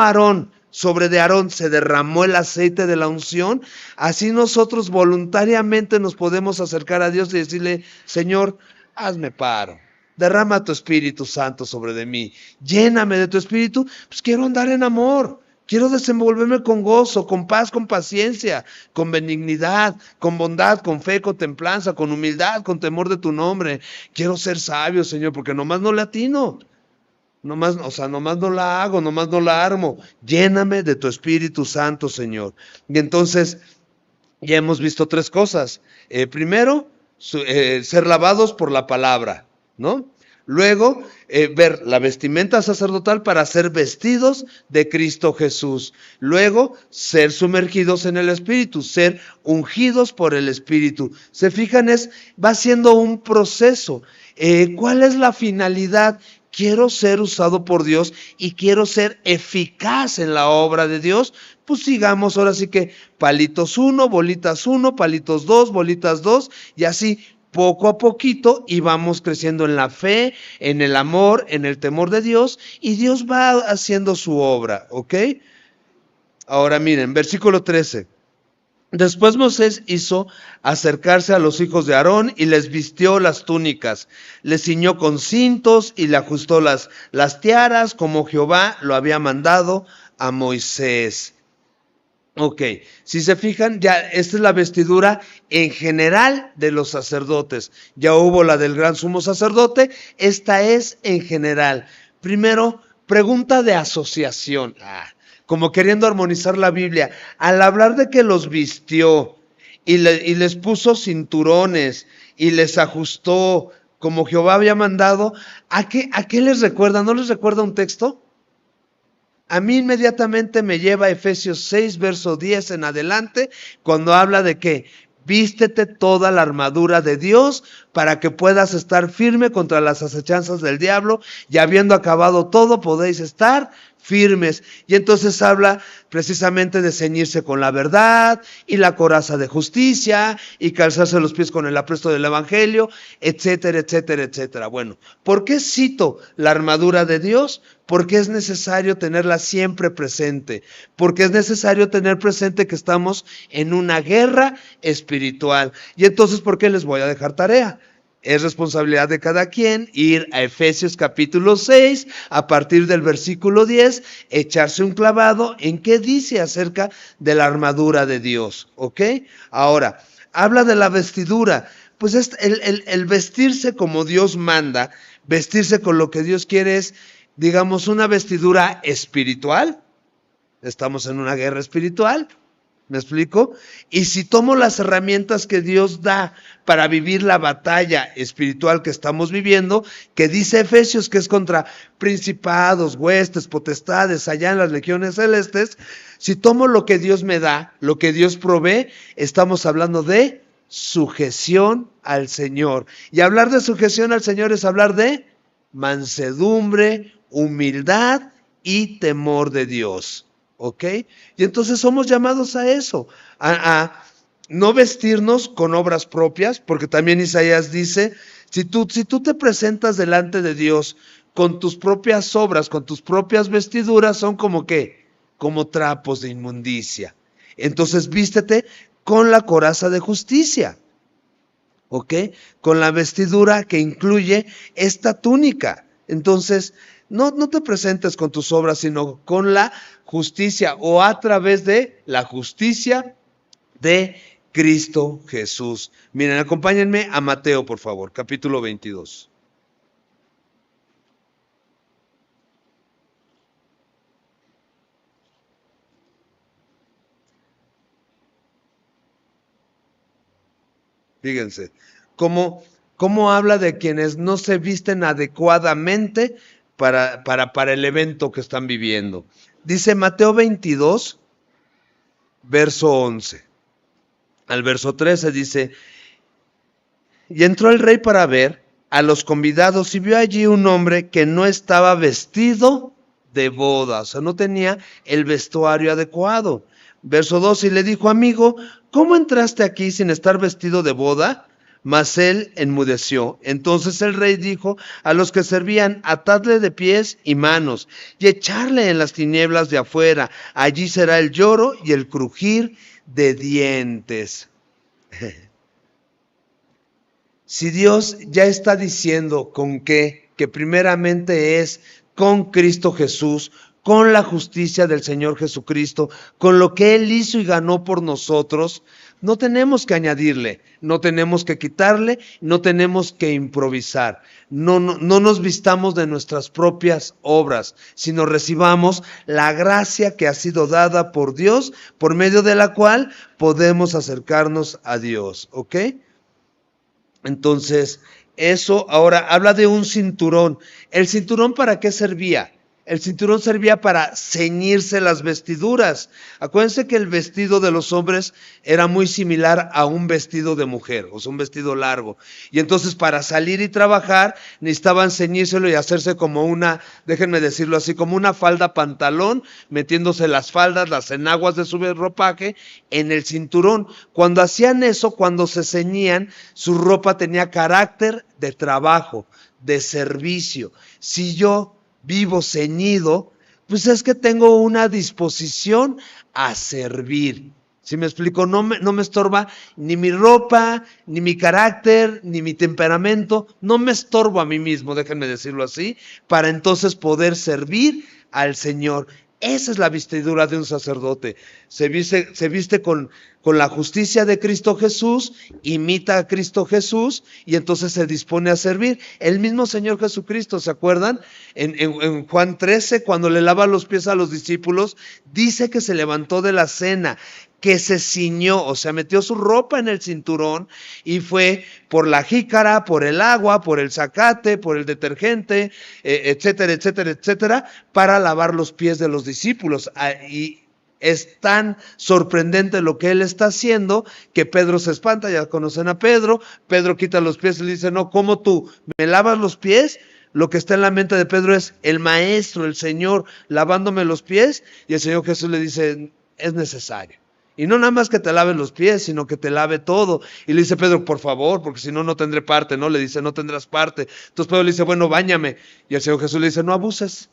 sobre de Aarón se derramó el aceite de la unción, así nosotros voluntariamente nos podemos acercar a Dios y decirle: Señor, hazme paro, derrama tu Espíritu Santo sobre de mí, lléname de tu Espíritu, pues quiero andar en amor, quiero desenvolverme con gozo, con paz, con paciencia, con benignidad, con bondad, con fe, con templanza, con humildad, con temor de tu nombre. Quiero ser sabio, Señor, porque nomás no le atino. Nomás no la hago, nomás no la armo. Lléname de tu Espíritu Santo, Señor. Y entonces ya hemos visto tres cosas. Primero, ser lavados por la palabra, ¿no? Luego, ver la vestimenta sacerdotal para ser vestidos de Cristo Jesús. Luego, ser sumergidos en el Espíritu, ser ungidos por el Espíritu. Se fijan, va siendo un proceso. ¿Cuál es la finalidad? Quiero ser usado por Dios y quiero ser eficaz en la obra de Dios. Pues sigamos ahora sí que palitos 1, bolitas 1, palitos 2, bolitas 2, y así poco a poquito, y vamos creciendo en la fe, en el amor, en el temor de Dios, y Dios va haciendo su obra, ¿ok? Ahora miren, versículo 13. Después Moisés hizo acercarse a los hijos de Aarón y les vistió las túnicas, les ciñó con cintos y le ajustó las tiaras como Jehová lo había mandado a Moisés. Ok, si se fijan, ya esta es la vestidura en general de los sacerdotes. Ya hubo la del gran sumo sacerdote, esta es en general. Primero, pregunta de asociación, como queriendo armonizar la Biblia. Al hablar de que los vistió y les puso cinturones y les ajustó como Jehová había mandado, a qué les recuerda? ¿No les recuerda un texto? A mí inmediatamente me lleva a Efesios 6, verso 10 en adelante, cuando habla de que vístete toda la armadura de Dios para que puedas estar firme contra las acechanzas del diablo, y habiendo acabado todo podéis estar firmes. Y entonces habla precisamente de ceñirse con la verdad y la coraza de justicia y calzarse los pies con el apresto del evangelio, etcétera, etcétera, etcétera. Bueno, ¿por qué cito la armadura de Dios? Porque es necesario tenerla siempre presente, porque es necesario tener presente que estamos en una guerra espiritual. Y entonces, ¿por qué les voy a dejar tarea? Es responsabilidad de cada quien ir a Efesios capítulo 6, a partir del versículo 10, echarse un clavado en qué dice acerca de la armadura de Dios, ¿ok? Ahora, habla de la vestidura. Pues el vestirse como Dios manda, vestirse con lo que Dios quiere es, digamos, una vestidura espiritual. Estamos en una guerra espiritual. ¿Me explico? Y si tomo las herramientas que Dios da para vivir la batalla espiritual que estamos viviendo, que dice Efesios que es contra principados, huestes, potestades, allá en las legiones celestes, si tomo lo que Dios me da, lo que Dios provee, estamos hablando de sujeción al Señor. Y hablar de sujeción al Señor es hablar de mansedumbre, humildad y temor de Dios. ¿Ok? Y entonces somos llamados a eso, a no vestirnos con obras propias, porque también Isaías dice, si tú te presentas delante de Dios con tus propias obras, con tus propias vestiduras, son como ¿qué? Como trapos de inmundicia. Entonces vístete con la coraza de justicia, ¿ok? Con la vestidura que incluye esta túnica. Entonces, no te presentes con tus obras, sino con la justicia o a través de la justicia de Cristo Jesús. Miren, acompáñenme a Mateo, por favor, capítulo 22. Fíjense, cómo habla de quienes no se visten adecuadamente para el evento que están viviendo. Dice Mateo 22, verso 11. Al verso 13 dice, y entró el rey para ver a los convidados y vio allí un hombre que no estaba vestido de boda, o sea, no tenía el vestuario adecuado. Verso 12, y le dijo, amigo, ¿cómo entraste aquí sin estar vestido de boda? Mas él enmudeció. Entonces el rey dijo a los que servían, atadle de pies y manos y echarle en las tinieblas de afuera. Allí será el lloro y el crujir de dientes. Si Dios ya está diciendo con qué, que primeramente es con Cristo Jesús, con la justicia del Señor Jesucristo, con lo que Él hizo y ganó por nosotros, no tenemos que añadirle, no tenemos que quitarle, no tenemos que improvisar. No nos vistamos de nuestras propias obras, sino recibamos la gracia que ha sido dada por Dios, por medio de la cual podemos acercarnos a Dios, ¿ok? Entonces, eso ahora habla de un cinturón. ¿El cinturón para qué servía? El cinturón servía para ceñirse las vestiduras. Acuérdense que el vestido de los hombres era muy similar a un vestido de mujer, o sea, un vestido largo. Y entonces para salir y trabajar necesitaban ceñírselo y hacerse como una, déjenme decirlo así, como una falda pantalón, metiéndose las faldas, las enaguas de su ropaje en el cinturón. Cuando hacían eso, cuando se ceñían, su ropa tenía carácter de trabajo, de servicio. Si yo vivo ceñido, pues es que tengo una disposición a servir. ¿Sí me explico? No me estorba ni mi ropa, ni mi carácter, ni mi temperamento. No me estorbo a mí mismo, déjenme decirlo así, para entonces poder servir al Señor. Esa es la vestidura de un sacerdote. Se viste con la justicia de Cristo Jesús, imita a Cristo Jesús y entonces se dispone a servir. El mismo Señor Jesucristo, ¿se acuerdan? En Juan 13, cuando le lava los pies a los discípulos, dice que se levantó de la cena, que se ciñó, o sea, metió su ropa en el cinturón y fue por la jícara, por el agua, por el zacate, por el detergente, etcétera, etcétera, etcétera, para lavar los pies de los discípulos. Y es tan sorprendente lo que él está haciendo que Pedro se espanta. Ya conocen a Pedro. Pedro quita los pies y le dice: no, ¿cómo tú me lavas los pies? Lo que está en la mente de Pedro es el maestro, el Señor, lavándome los pies. Y el Señor Jesús le dice: es necesario. Y no nada más que te lave los pies, sino que te lave todo. Y le dice Pedro: por favor, porque si no, no tendré parte, ¿no? Le dice: no tendrás parte. Entonces Pedro le dice: bueno, báñame. Y el Señor Jesús le dice: no abuses.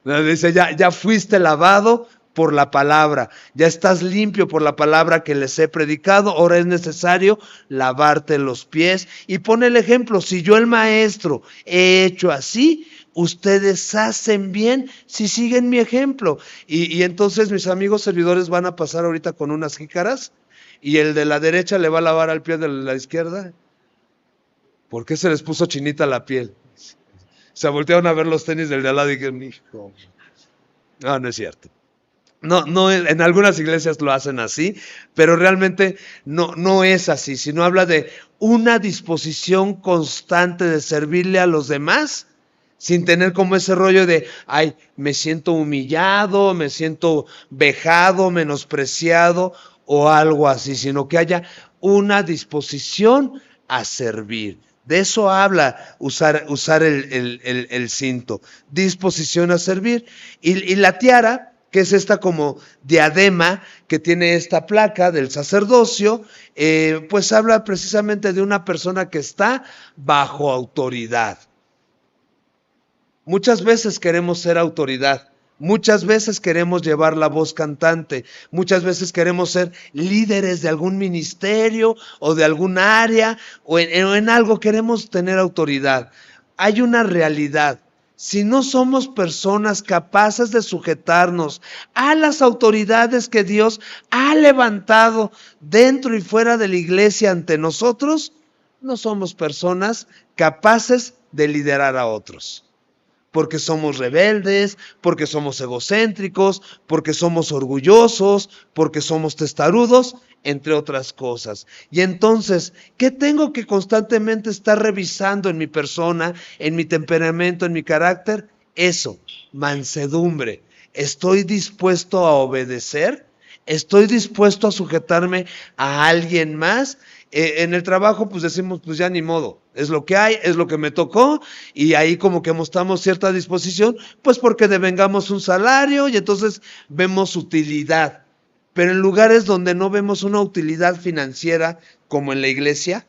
Le dice: ya fuiste lavado por la palabra, ya estás limpio por la palabra que les he predicado, ahora es necesario lavarte los pies. Y pone el ejemplo: si yo, el maestro, he hecho así, ustedes hacen bien si siguen mi ejemplo. Y entonces mis amigos servidores van a pasar ahorita con unas jícaras y el de la derecha le va a lavar al pie de la izquierda. ¿Por qué se les puso chinita la piel? Se voltearon a ver los tenis del de al lado y dijeron: hijo. No es cierto. No, en algunas iglesias lo hacen así, pero realmente no es así, sino habla de una disposición constante de servirle a los demás, sin tener como ese rollo de: ay, me siento humillado, me siento vejado, menospreciado o algo así, sino que haya una disposición a servir. De eso habla usar el cinto, disposición a servir. Y la tiara, que es esta como diadema que tiene esta placa del sacerdocio, pues habla precisamente de una persona que está bajo autoridad. Muchas veces queremos ser autoridad, muchas veces queremos llevar la voz cantante, muchas veces queremos ser líderes de algún ministerio o de algún área o en algo queremos tener autoridad. Hay una realidad. Si no somos personas capaces de sujetarnos a las autoridades que Dios ha levantado dentro y fuera de la iglesia ante nosotros, no somos personas capaces de liderar a otros. Porque somos rebeldes, porque somos egocéntricos, porque somos orgullosos, porque somos testarudos, entre otras cosas. Y entonces, ¿qué tengo que constantemente estar revisando en mi persona, en mi temperamento, en mi carácter? Eso, mansedumbre. ¿Estoy dispuesto a obedecer? ¿Estoy dispuesto a sujetarme a alguien más? En el trabajo pues decimos: pues ya ni modo, es lo que hay, es lo que me tocó, y ahí como que mostramos cierta disposición, pues porque devengamos un salario y entonces vemos utilidad. Pero en lugares donde no vemos una utilidad financiera, como en la iglesia,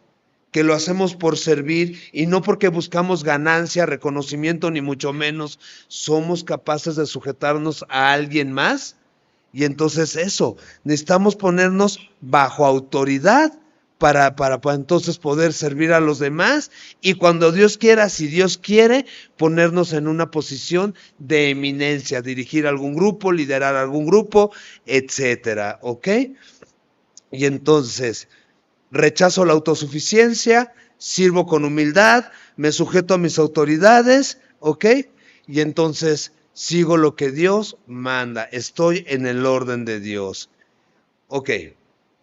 que lo hacemos por servir y no porque buscamos ganancia, reconocimiento, ni mucho menos, somos capaces de sujetarnos a alguien más. Y entonces eso, necesitamos ponernos bajo autoridad para entonces poder servir a los demás, y cuando Dios quiera, si Dios quiere, ponernos en una posición de eminencia, dirigir algún grupo, liderar algún grupo, etcétera, ¿ok? Y entonces, rechazo la autosuficiencia, sirvo con humildad, me sujeto a mis autoridades, ¿ok? Y entonces sigo lo que Dios manda, estoy en el orden de Dios. Ok,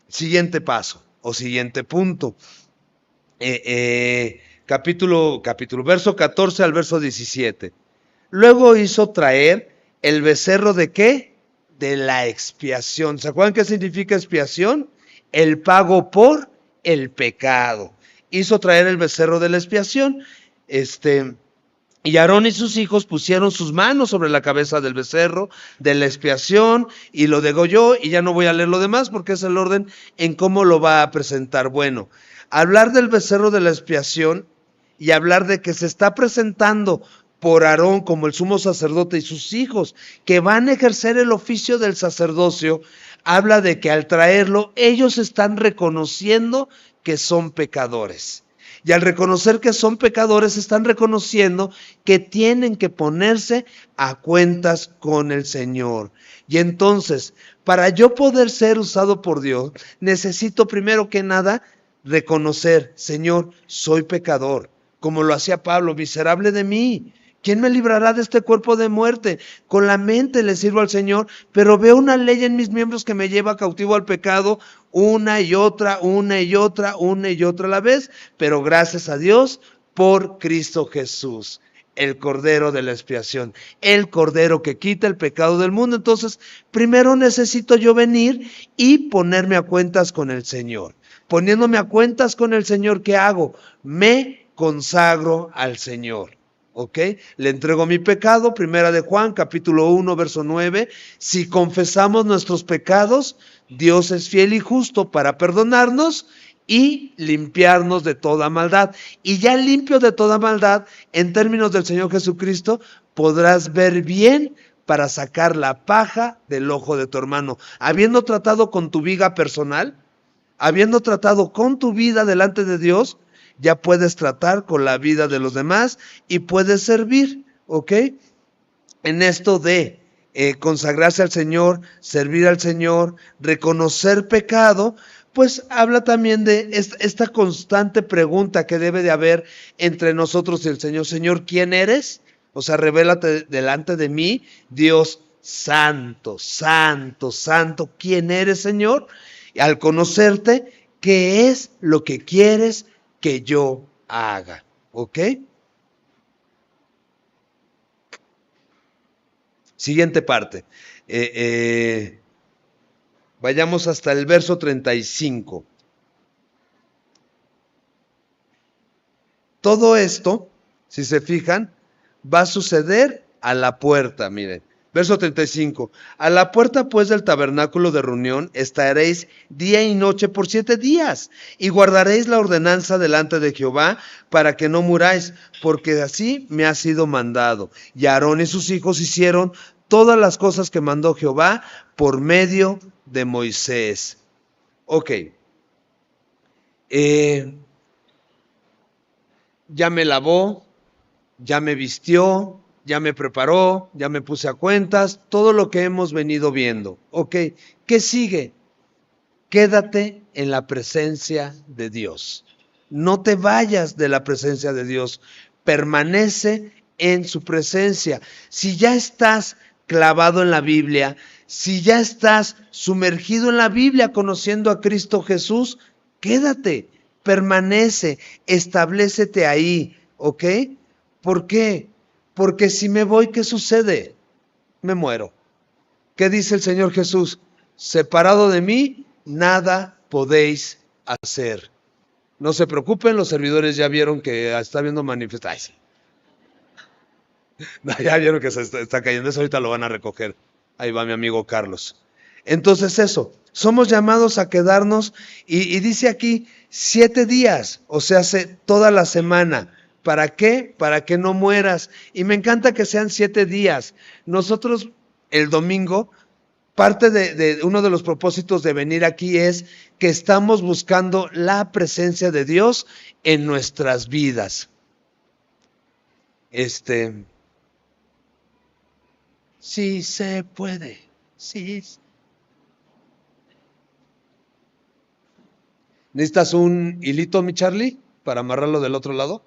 siguiente paso. O siguiente punto, verso 14 al verso 17. Luego hizo traer el becerro ¿de qué? De la expiación. ¿Se acuerdan qué significa expiación? El pago por el pecado. Hizo traer el becerro de la expiación. Y Aarón y sus hijos pusieron sus manos sobre la cabeza del becerro de la expiación y lo degolló, y ya no voy a leer lo demás porque es el orden en cómo lo va a presentar. Bueno, hablar del becerro de la expiación y hablar de que se está presentando por Aarón como el sumo sacerdote y sus hijos que van a ejercer el oficio del sacerdocio, habla de que al traerlo ellos están reconociendo que son pecadores. Y al reconocer que son pecadores, están reconociendo que tienen que ponerse a cuentas con el Señor. Y entonces, para yo poder ser usado por Dios, necesito primero que nada reconocer, Señor, soy pecador, como lo hacía Pablo, miserable de mí. ¿Quién me librará de este cuerpo de muerte? Con la mente le sirvo al Señor, pero veo una ley en mis miembros que me lleva cautivo al pecado una y otra a la vez. Pero gracias a Dios por Cristo Jesús, el Cordero de la expiación, el Cordero que quita el pecado del mundo. Entonces, primero necesito yo venir y ponerme a cuentas con el Señor. Poniéndome a cuentas con el Señor, ¿qué hago? Me consagro al Señor. ¿Ok? Le entrego mi pecado, primera de Juan, capítulo 1, verso 9. Si confesamos nuestros pecados, Dios es fiel y justo para perdonarnos y limpiarnos de toda maldad. Y ya limpio de toda maldad, en términos del Señor Jesucristo, podrás ver bien para sacar la paja del ojo de tu hermano. Habiendo tratado con tu viga personal, habiendo tratado con tu vida delante de Dios, ya puedes tratar con la vida de los demás y puedes servir, ¿ok? En esto de consagrarse al Señor, servir al Señor, reconocer pecado, pues habla también de esta constante pregunta que debe de haber entre nosotros y el Señor. Señor, ¿quién eres? O sea, revélate delante de mí, Dios santo, santo, santo. ¿Quién eres, Señor? Y al conocerte, ¿qué es lo que quieres que yo haga? ¿Ok? Siguiente parte. Vayamos hasta el verso 35. Todo esto, si se fijan, va a suceder a la puerta, miren. Verso 35. A la puerta pues del tabernáculo de reunión estaréis día y noche por 7 días, y guardaréis la ordenanza delante de Jehová para que no muráis, porque así me ha sido mandado. Y Aarón y sus hijos hicieron todas las cosas que mandó Jehová por medio de Moisés. Ok. Ya me lavó, ya me vistió, ya me preparó, ya me puse a cuentas, todo lo que hemos venido viendo. Ok, ¿qué sigue? Quédate en la presencia de Dios. No te vayas de la presencia de Dios. Permanece en su presencia. Si ya estás clavado en la Biblia, si ya estás sumergido en la Biblia conociendo a Cristo Jesús, quédate, permanece, establécete ahí, ¿ok? ¿Por qué? Porque si me voy, ¿qué sucede? Me muero. ¿Qué dice el Señor Jesús? Separado de mí, nada podéis hacer. No se preocupen, los servidores ya vieron que está habiendo manifestaciones. Ya vieron que se está cayendo, eso ahorita lo van a recoger. Ahí va mi amigo Carlos. Entonces eso, somos llamados a quedarnos y dice aquí 7 días, o sea, toda la semana. ¿Para qué? Para que no mueras. Y me encanta que sean 7 días. Nosotros el domingo, parte de uno de los propósitos de venir aquí es que estamos buscando la presencia de Dios en nuestras vidas. Sí se puede. Sí. ¿Necesitas un hilito, mi Charlie, para amarrarlo del otro lado?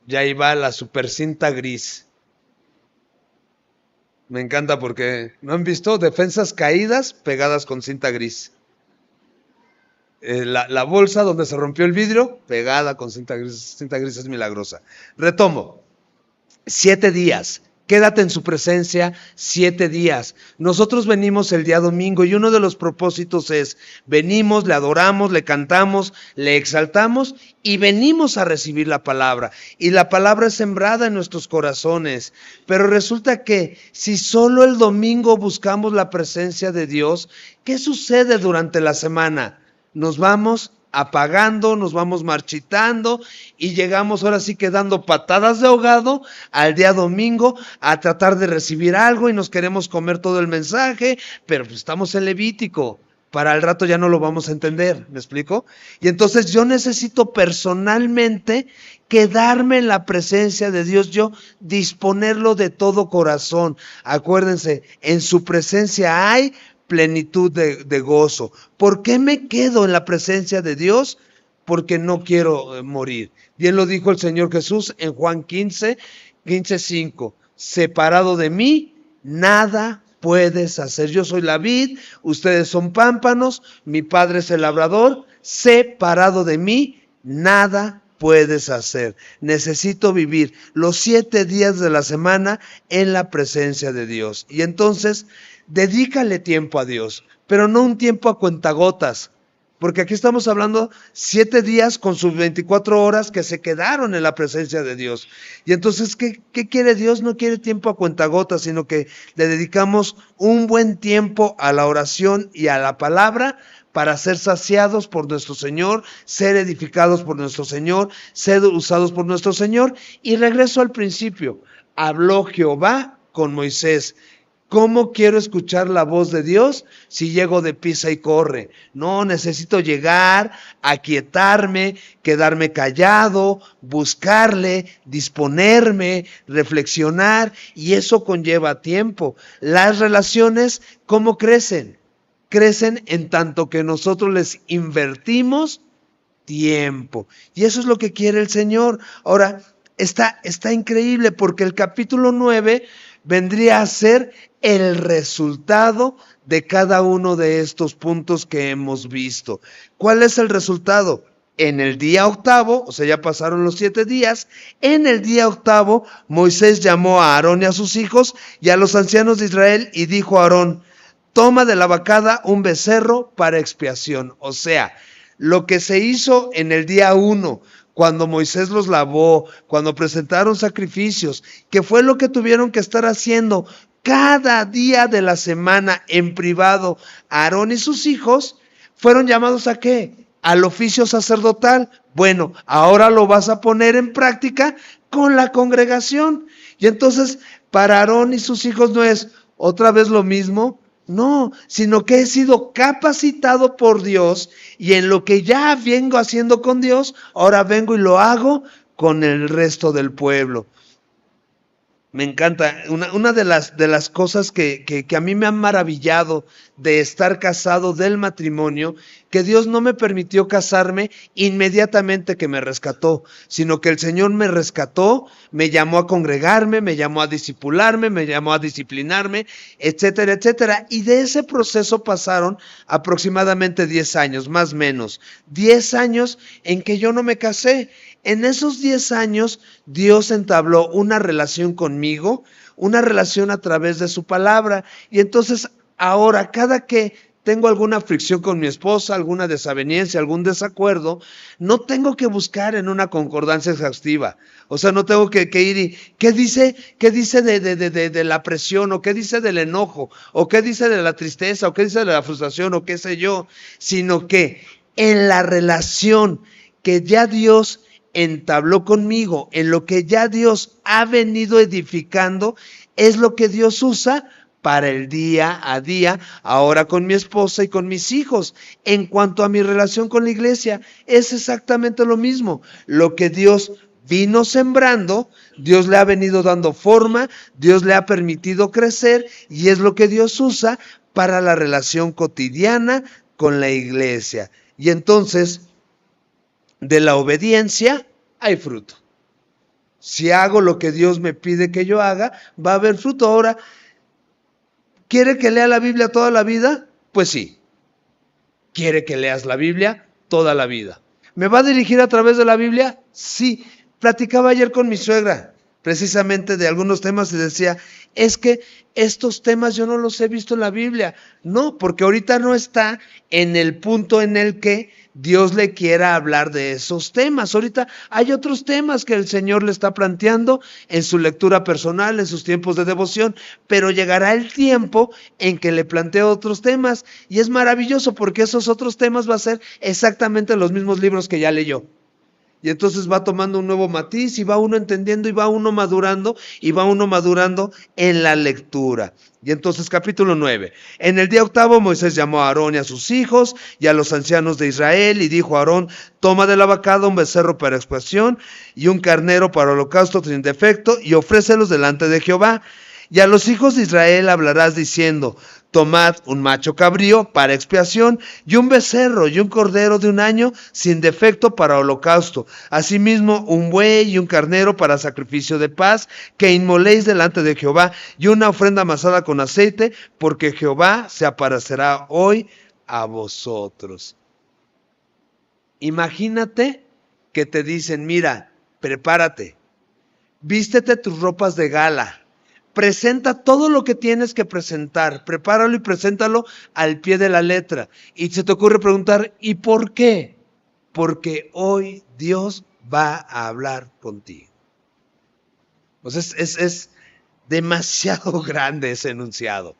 Ya ahí va la super cinta gris. Me encanta porque, ¿no han visto? Defensas caídas pegadas con cinta gris. La bolsa donde se rompió el vidrio, pegada con cinta gris. Cinta gris es milagrosa. Retomo. 7 días. Quédate en su presencia 7 días. Nosotros venimos el día domingo y uno de los propósitos es, venimos, le adoramos, le cantamos, le exaltamos y venimos a recibir la palabra. Y la palabra es sembrada en nuestros corazones. Pero resulta que si solo el domingo buscamos la presencia de Dios, ¿qué sucede durante la semana? Nos vamos apagando, nos vamos marchitando y llegamos ahora sí que dando patadas de ahogado al día domingo a tratar de recibir algo y nos queremos comer todo el mensaje, pero pues estamos en Levítico. Para el rato ya no lo vamos a entender, ¿me explico? Y entonces yo necesito personalmente quedarme en la presencia de Dios, yo disponerlo de todo corazón. Acuérdense, en su presencia hay plenitud de gozo. ¿Por qué me quedo en la presencia de Dios? Porque no quiero morir. Bien lo dijo el Señor Jesús en Juan 15:5. Separado de mí, nada puedes hacer. Yo soy la vid, ustedes son pámpanos, mi Padre es el labrador. Separado de mí, nada puedes hacer. Necesito vivir los 7 días de la semana en la presencia de Dios. Y entonces, dedícale tiempo a Dios, pero no un tiempo a cuentagotas. Porque aquí estamos hablando 7 días con sus 24 horas que se quedaron en la presencia de Dios. Y entonces, ¿qué quiere Dios? No quiere tiempo a cuentagotas, sino que le dedicamos un buen tiempo a la oración y a la palabra para ser saciados por nuestro Señor, ser edificados por nuestro Señor, ser usados por nuestro Señor. Y regreso al principio. Habló Jehová con Moisés. ¿Cómo quiero escuchar la voz de Dios si llego de pisa y corre? No, necesito llegar, aquietarme, quedarme callado, buscarle, disponerme, reflexionar, y eso conlleva tiempo. Las relaciones, ¿cómo crecen? Crecen en tanto que nosotros les invertimos tiempo. Y eso es lo que quiere el Señor. Ahora, está increíble porque el capítulo 9 vendría a ser el resultado de cada uno de estos puntos que hemos visto. ¿Cuál es el resultado? En el día octavo, o sea, ya pasaron los 7 días, en el día octavo, Moisés llamó a Aarón y a sus hijos y a los ancianos de Israel y dijo a Aarón: toma de la vacada un becerro para expiación. O sea, lo que se hizo en el día 1, cuando Moisés los lavó, cuando presentaron sacrificios, que fue lo que tuvieron que estar haciendo cada día de la semana en privado, Aarón y sus hijos, fueron llamados ¿a qué? Al oficio sacerdotal. Bueno, ahora lo vas a poner en práctica con la congregación. Y entonces, para Aarón y sus hijos no es otra vez lo mismo. No, sino que he sido capacitado por Dios y en lo que ya vengo haciendo con Dios, ahora vengo y lo hago con el resto del pueblo. Me encanta. Una de las cosas que a mí me han maravillado de estar casado, del matrimonio, que Dios no me permitió casarme inmediatamente que me rescató, sino que el Señor me rescató, me llamó a congregarme, me llamó a discipularme, me llamó a disciplinarme, etcétera, etcétera. Y de ese proceso pasaron aproximadamente 10 años, más o menos. 10 años en que yo no me casé. En esos 10 años, Dios entabló una relación conmigo, una relación a través de su palabra. Y entonces, ahora, cada que tengo alguna fricción con mi esposa, alguna desaveniencia, algún desacuerdo, no tengo que buscar en una concordancia exhaustiva. O sea, no tengo que ir y, ¿qué dice de la presión? ¿O qué dice del enojo? ¿O qué dice de la tristeza? ¿O qué dice de la frustración? ¿O qué sé yo? Sino que en la relación que ya Dios entabló conmigo, en lo que ya Dios ha venido edificando, es lo que Dios usa para el día a día, ahora con mi esposa y con mis hijos. En cuanto a mi relación con la iglesia, es exactamente lo mismo. Lo que Dios vino sembrando, Dios le ha venido dando forma, Dios le ha permitido crecer y es lo que Dios usa para la relación cotidiana con la iglesia. Y entonces, de la obediencia hay fruto. Si hago lo que Dios me pide que yo haga, va a haber fruto. Ahora, ¿quiere que lea la Biblia toda la vida? Pues sí. ¿Quiere que leas la Biblia toda la vida? ¿Me va a dirigir a través de la Biblia? Sí. Platicaba ayer con mi suegra. precisamente de algunos temas y decía, es que estos temas yo no los he visto en la Biblia. No, porque ahorita no está en el punto en el que Dios le quiera hablar de esos temas. Ahorita hay otros temas que el Señor le está planteando en su lectura personal, en sus tiempos de devoción, pero llegará el tiempo en que le plantee otros temas y es maravilloso porque esos otros temas va a ser exactamente los mismos libros que ya leyó. Y entonces va tomando un nuevo matiz y va uno entendiendo y va uno madurando en la lectura. Y entonces capítulo 9. En el día octavo Moisés llamó a Aarón y a sus hijos y a los ancianos de Israel y dijo a Aarón, toma de la vacada un becerro para expiación y un carnero para holocausto sin defecto y ofrécelos delante de Jehová. Y a los hijos de Israel hablarás diciendo, tomad un macho cabrío para expiación y un becerro y un cordero de un año sin defecto para holocausto. Asimismo un buey y un carnero para sacrificio de paz que inmoléis delante de Jehová y una ofrenda amasada con aceite porque Jehová se aparecerá hoy a vosotros. Imagínate que te dicen, mira, prepárate, vístete tus ropas de gala. Presenta todo lo que tienes que presentar, prepáralo y preséntalo al pie de la letra. Y se te ocurre preguntar, ¿y por qué? Porque hoy Dios va a hablar contigo. Pues es demasiado grande ese enunciado.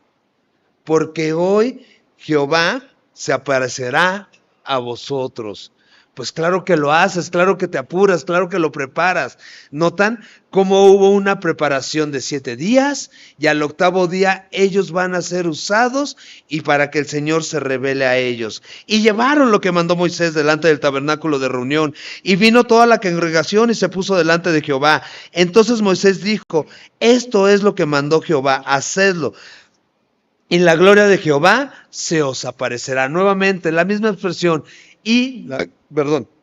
Porque hoy Jehová se aparecerá a vosotros. Pues claro que lo haces, claro que te apuras, claro que lo preparas. ¿Notan cómo hubo una preparación de 7 días y al octavo día ellos van a ser usados y para que el Señor se revele a ellos? Y llevaron lo que mandó Moisés delante del tabernáculo de reunión y vino toda la congregación y se puso delante de Jehová. Entonces Moisés dijo, esto es lo que mandó Jehová, hacedlo. Y la gloria de Jehová se os aparecerá. Nuevamente, la misma expresión. Y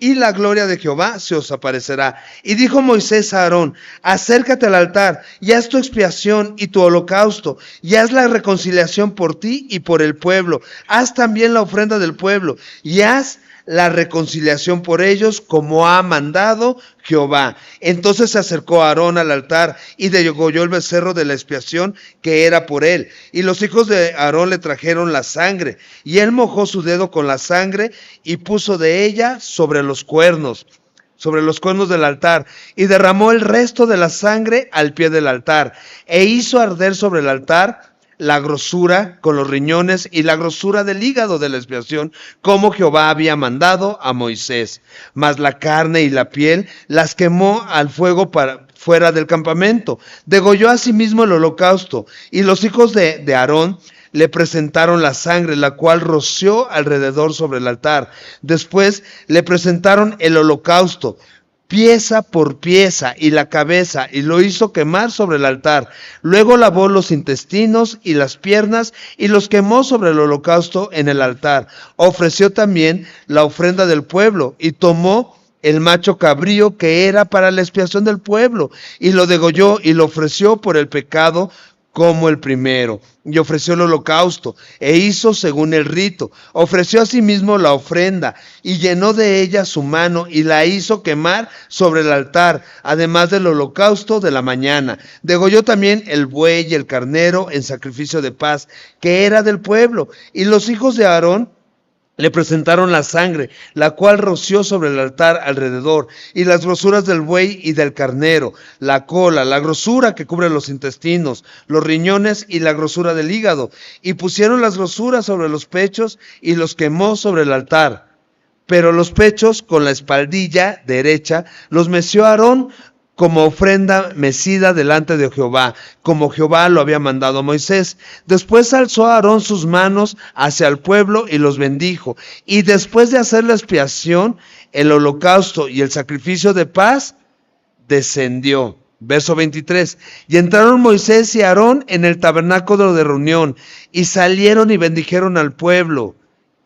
la gloria de Jehová se os aparecerá. Y dijo Moisés a Aarón, acércate al altar y haz tu expiación y tu holocausto y haz la reconciliación por ti y por el pueblo. Haz también la ofrenda del pueblo y haz la reconciliación por ellos como ha mandado Jehová. Entonces se acercó Aarón al altar y degolló el becerro de la expiación que era por él. Y los hijos de Aarón le trajeron la sangre y él mojó su dedo con la sangre y puso de ella sobre los cuernos del altar, y derramó el resto de la sangre al pie del altar, e hizo arder sobre el altar la grosura con los riñones y la grosura del hígado de la expiación, como Jehová había mandado a Moisés. Mas la carne y la piel las quemó al fuego fuera del campamento. Degolló asimismo el holocausto, y los hijos de Aarón le presentaron la sangre, la cual roció alrededor sobre el altar. Después le presentaron el holocausto, pieza por pieza, y la cabeza, y lo hizo quemar sobre el altar. Luego lavó los intestinos y las piernas, y los quemó sobre el holocausto en el altar. Ofreció también la ofrenda del pueblo, y tomó el macho cabrío que era para la expiación del pueblo, y lo degolló, y lo ofreció por el pecado como el primero, y ofreció el holocausto, e hizo según el rito. Ofreció asimismo la ofrenda, y llenó de ella su mano, y la hizo quemar sobre el altar, además del holocausto de la mañana. Degolló también el buey y el carnero en sacrificio de paz, que era del pueblo, y los hijos de Aarón le presentaron la sangre, la cual roció sobre el altar alrededor, y las grosuras del buey y del carnero, la cola, la grosura que cubre los intestinos, los riñones y la grosura del hígado. Y pusieron las grosuras sobre los pechos y los quemó sobre el altar. Pero los pechos con la espaldilla derecha los meció Aarón como ofrenda mecida delante de Jehová, como Jehová lo había mandado a Moisés. Después alzó Aarón sus manos hacia el pueblo y los bendijo. Y después de hacer la expiación, el holocausto y el sacrificio de paz, descendió. Verso 23. Y entraron Moisés y Aarón en el tabernáculo de reunión, y salieron y bendijeron al pueblo.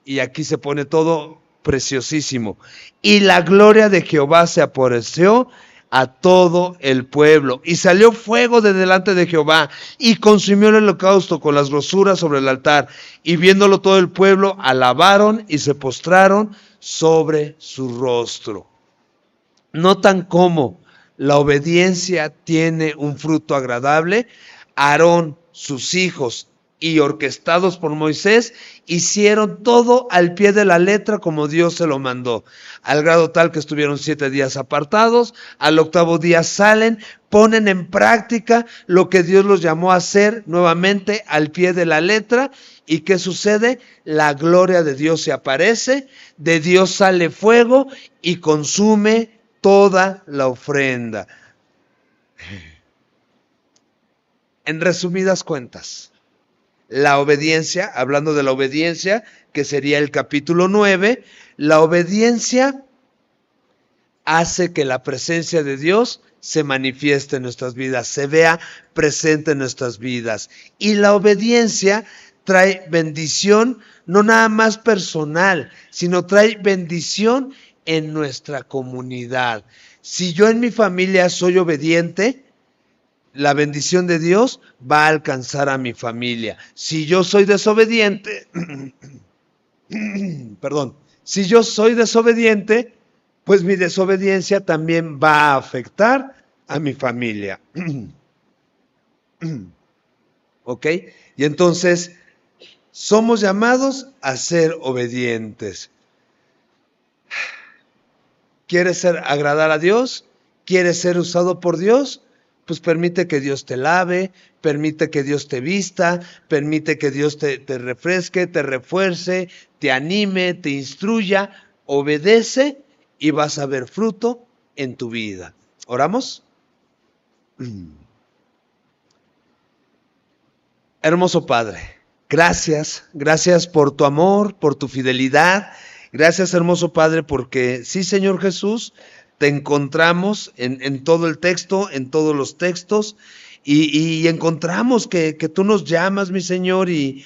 Y aquí se pone todo preciosísimo. Y la gloria de Jehová se apareció a todo el pueblo, y salió fuego de delante de Jehová, y consumió el holocausto con las grosuras sobre el altar, y viéndolo todo el pueblo, alabaron y se postraron sobre su rostro. Notan cómo la obediencia tiene un fruto agradable. Aarón, sus hijos y orquestados por Moisés, hicieron todo al pie de la letra como Dios se lo mandó, al grado tal que estuvieron 7 días apartados, al 8º día salen, ponen en práctica lo que Dios los llamó a hacer nuevamente al pie de la letra. ¿Y qué sucede? La gloria de Dios se aparece, de Dios sale fuego y consume toda la ofrenda. En resumidas cuentas, la obediencia, hablando de la obediencia, que sería el capítulo 9, la obediencia hace que la presencia de Dios se manifieste en nuestras vidas, se vea presente en nuestras vidas. Y la obediencia trae bendición, no nada más personal, sino trae bendición en nuestra comunidad. Si yo en mi familia soy obediente, la bendición de Dios va a alcanzar a mi familia. Si yo soy desobediente, si yo soy desobediente, pues mi desobediencia también va a afectar a mi familia. ¿Ok? Y entonces, somos llamados a ser obedientes. ¿Quieres agradar a Dios? ¿Quieres ser usado por Dios? Pues permite que Dios te lave, permite que Dios te vista, permite que Dios te refresque, te refuerce, te anime, te instruya, obedece y vas a ver fruto en tu vida. ¿Oramos? Hermoso Padre, gracias por tu amor, por tu fidelidad. Gracias, hermoso Padre, porque sí, Señor Jesús, te encontramos en todo el texto, en todos los textos, y encontramos que tú nos llamas, mi Señor, y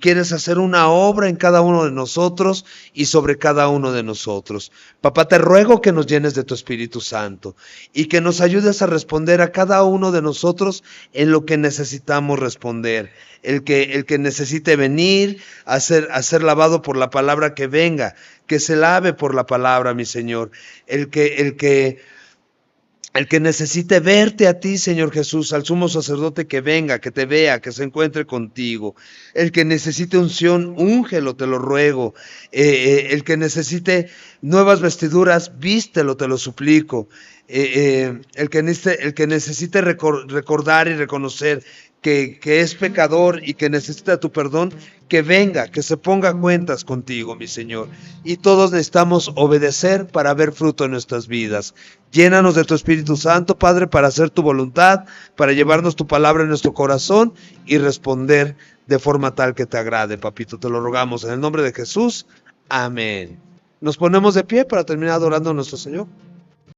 quieres hacer una obra en cada uno de nosotros y sobre cada uno de nosotros. Papá, te ruego que nos llenes de tu Espíritu Santo y que nos ayudes a responder a cada uno de nosotros en lo que necesitamos responder. El que necesite venir a ser lavado por la palabra, que venga, que se lave por la palabra, mi Señor. El que necesite verte a ti, Señor Jesús, al sumo sacerdote, que venga, que te vea, que se encuentre contigo. El que necesite unción, úngelo, te lo ruego. El que necesite nuevas vestiduras, vístelo, te lo suplico. El que necesite recordar y reconocer que es pecador y que necesita tu perdón, que venga, que se ponga a cuentas contigo, mi Señor. Y todos necesitamos obedecer para ver fruto en nuestras vidas. Llénanos de tu Espíritu Santo, Padre, para hacer tu voluntad, para llevarnos tu palabra en nuestro corazón y responder de forma tal que te agrade, papito. Te lo rogamos en el nombre de Jesús. Amén. Nos ponemos de pie para terminar adorando a nuestro Señor.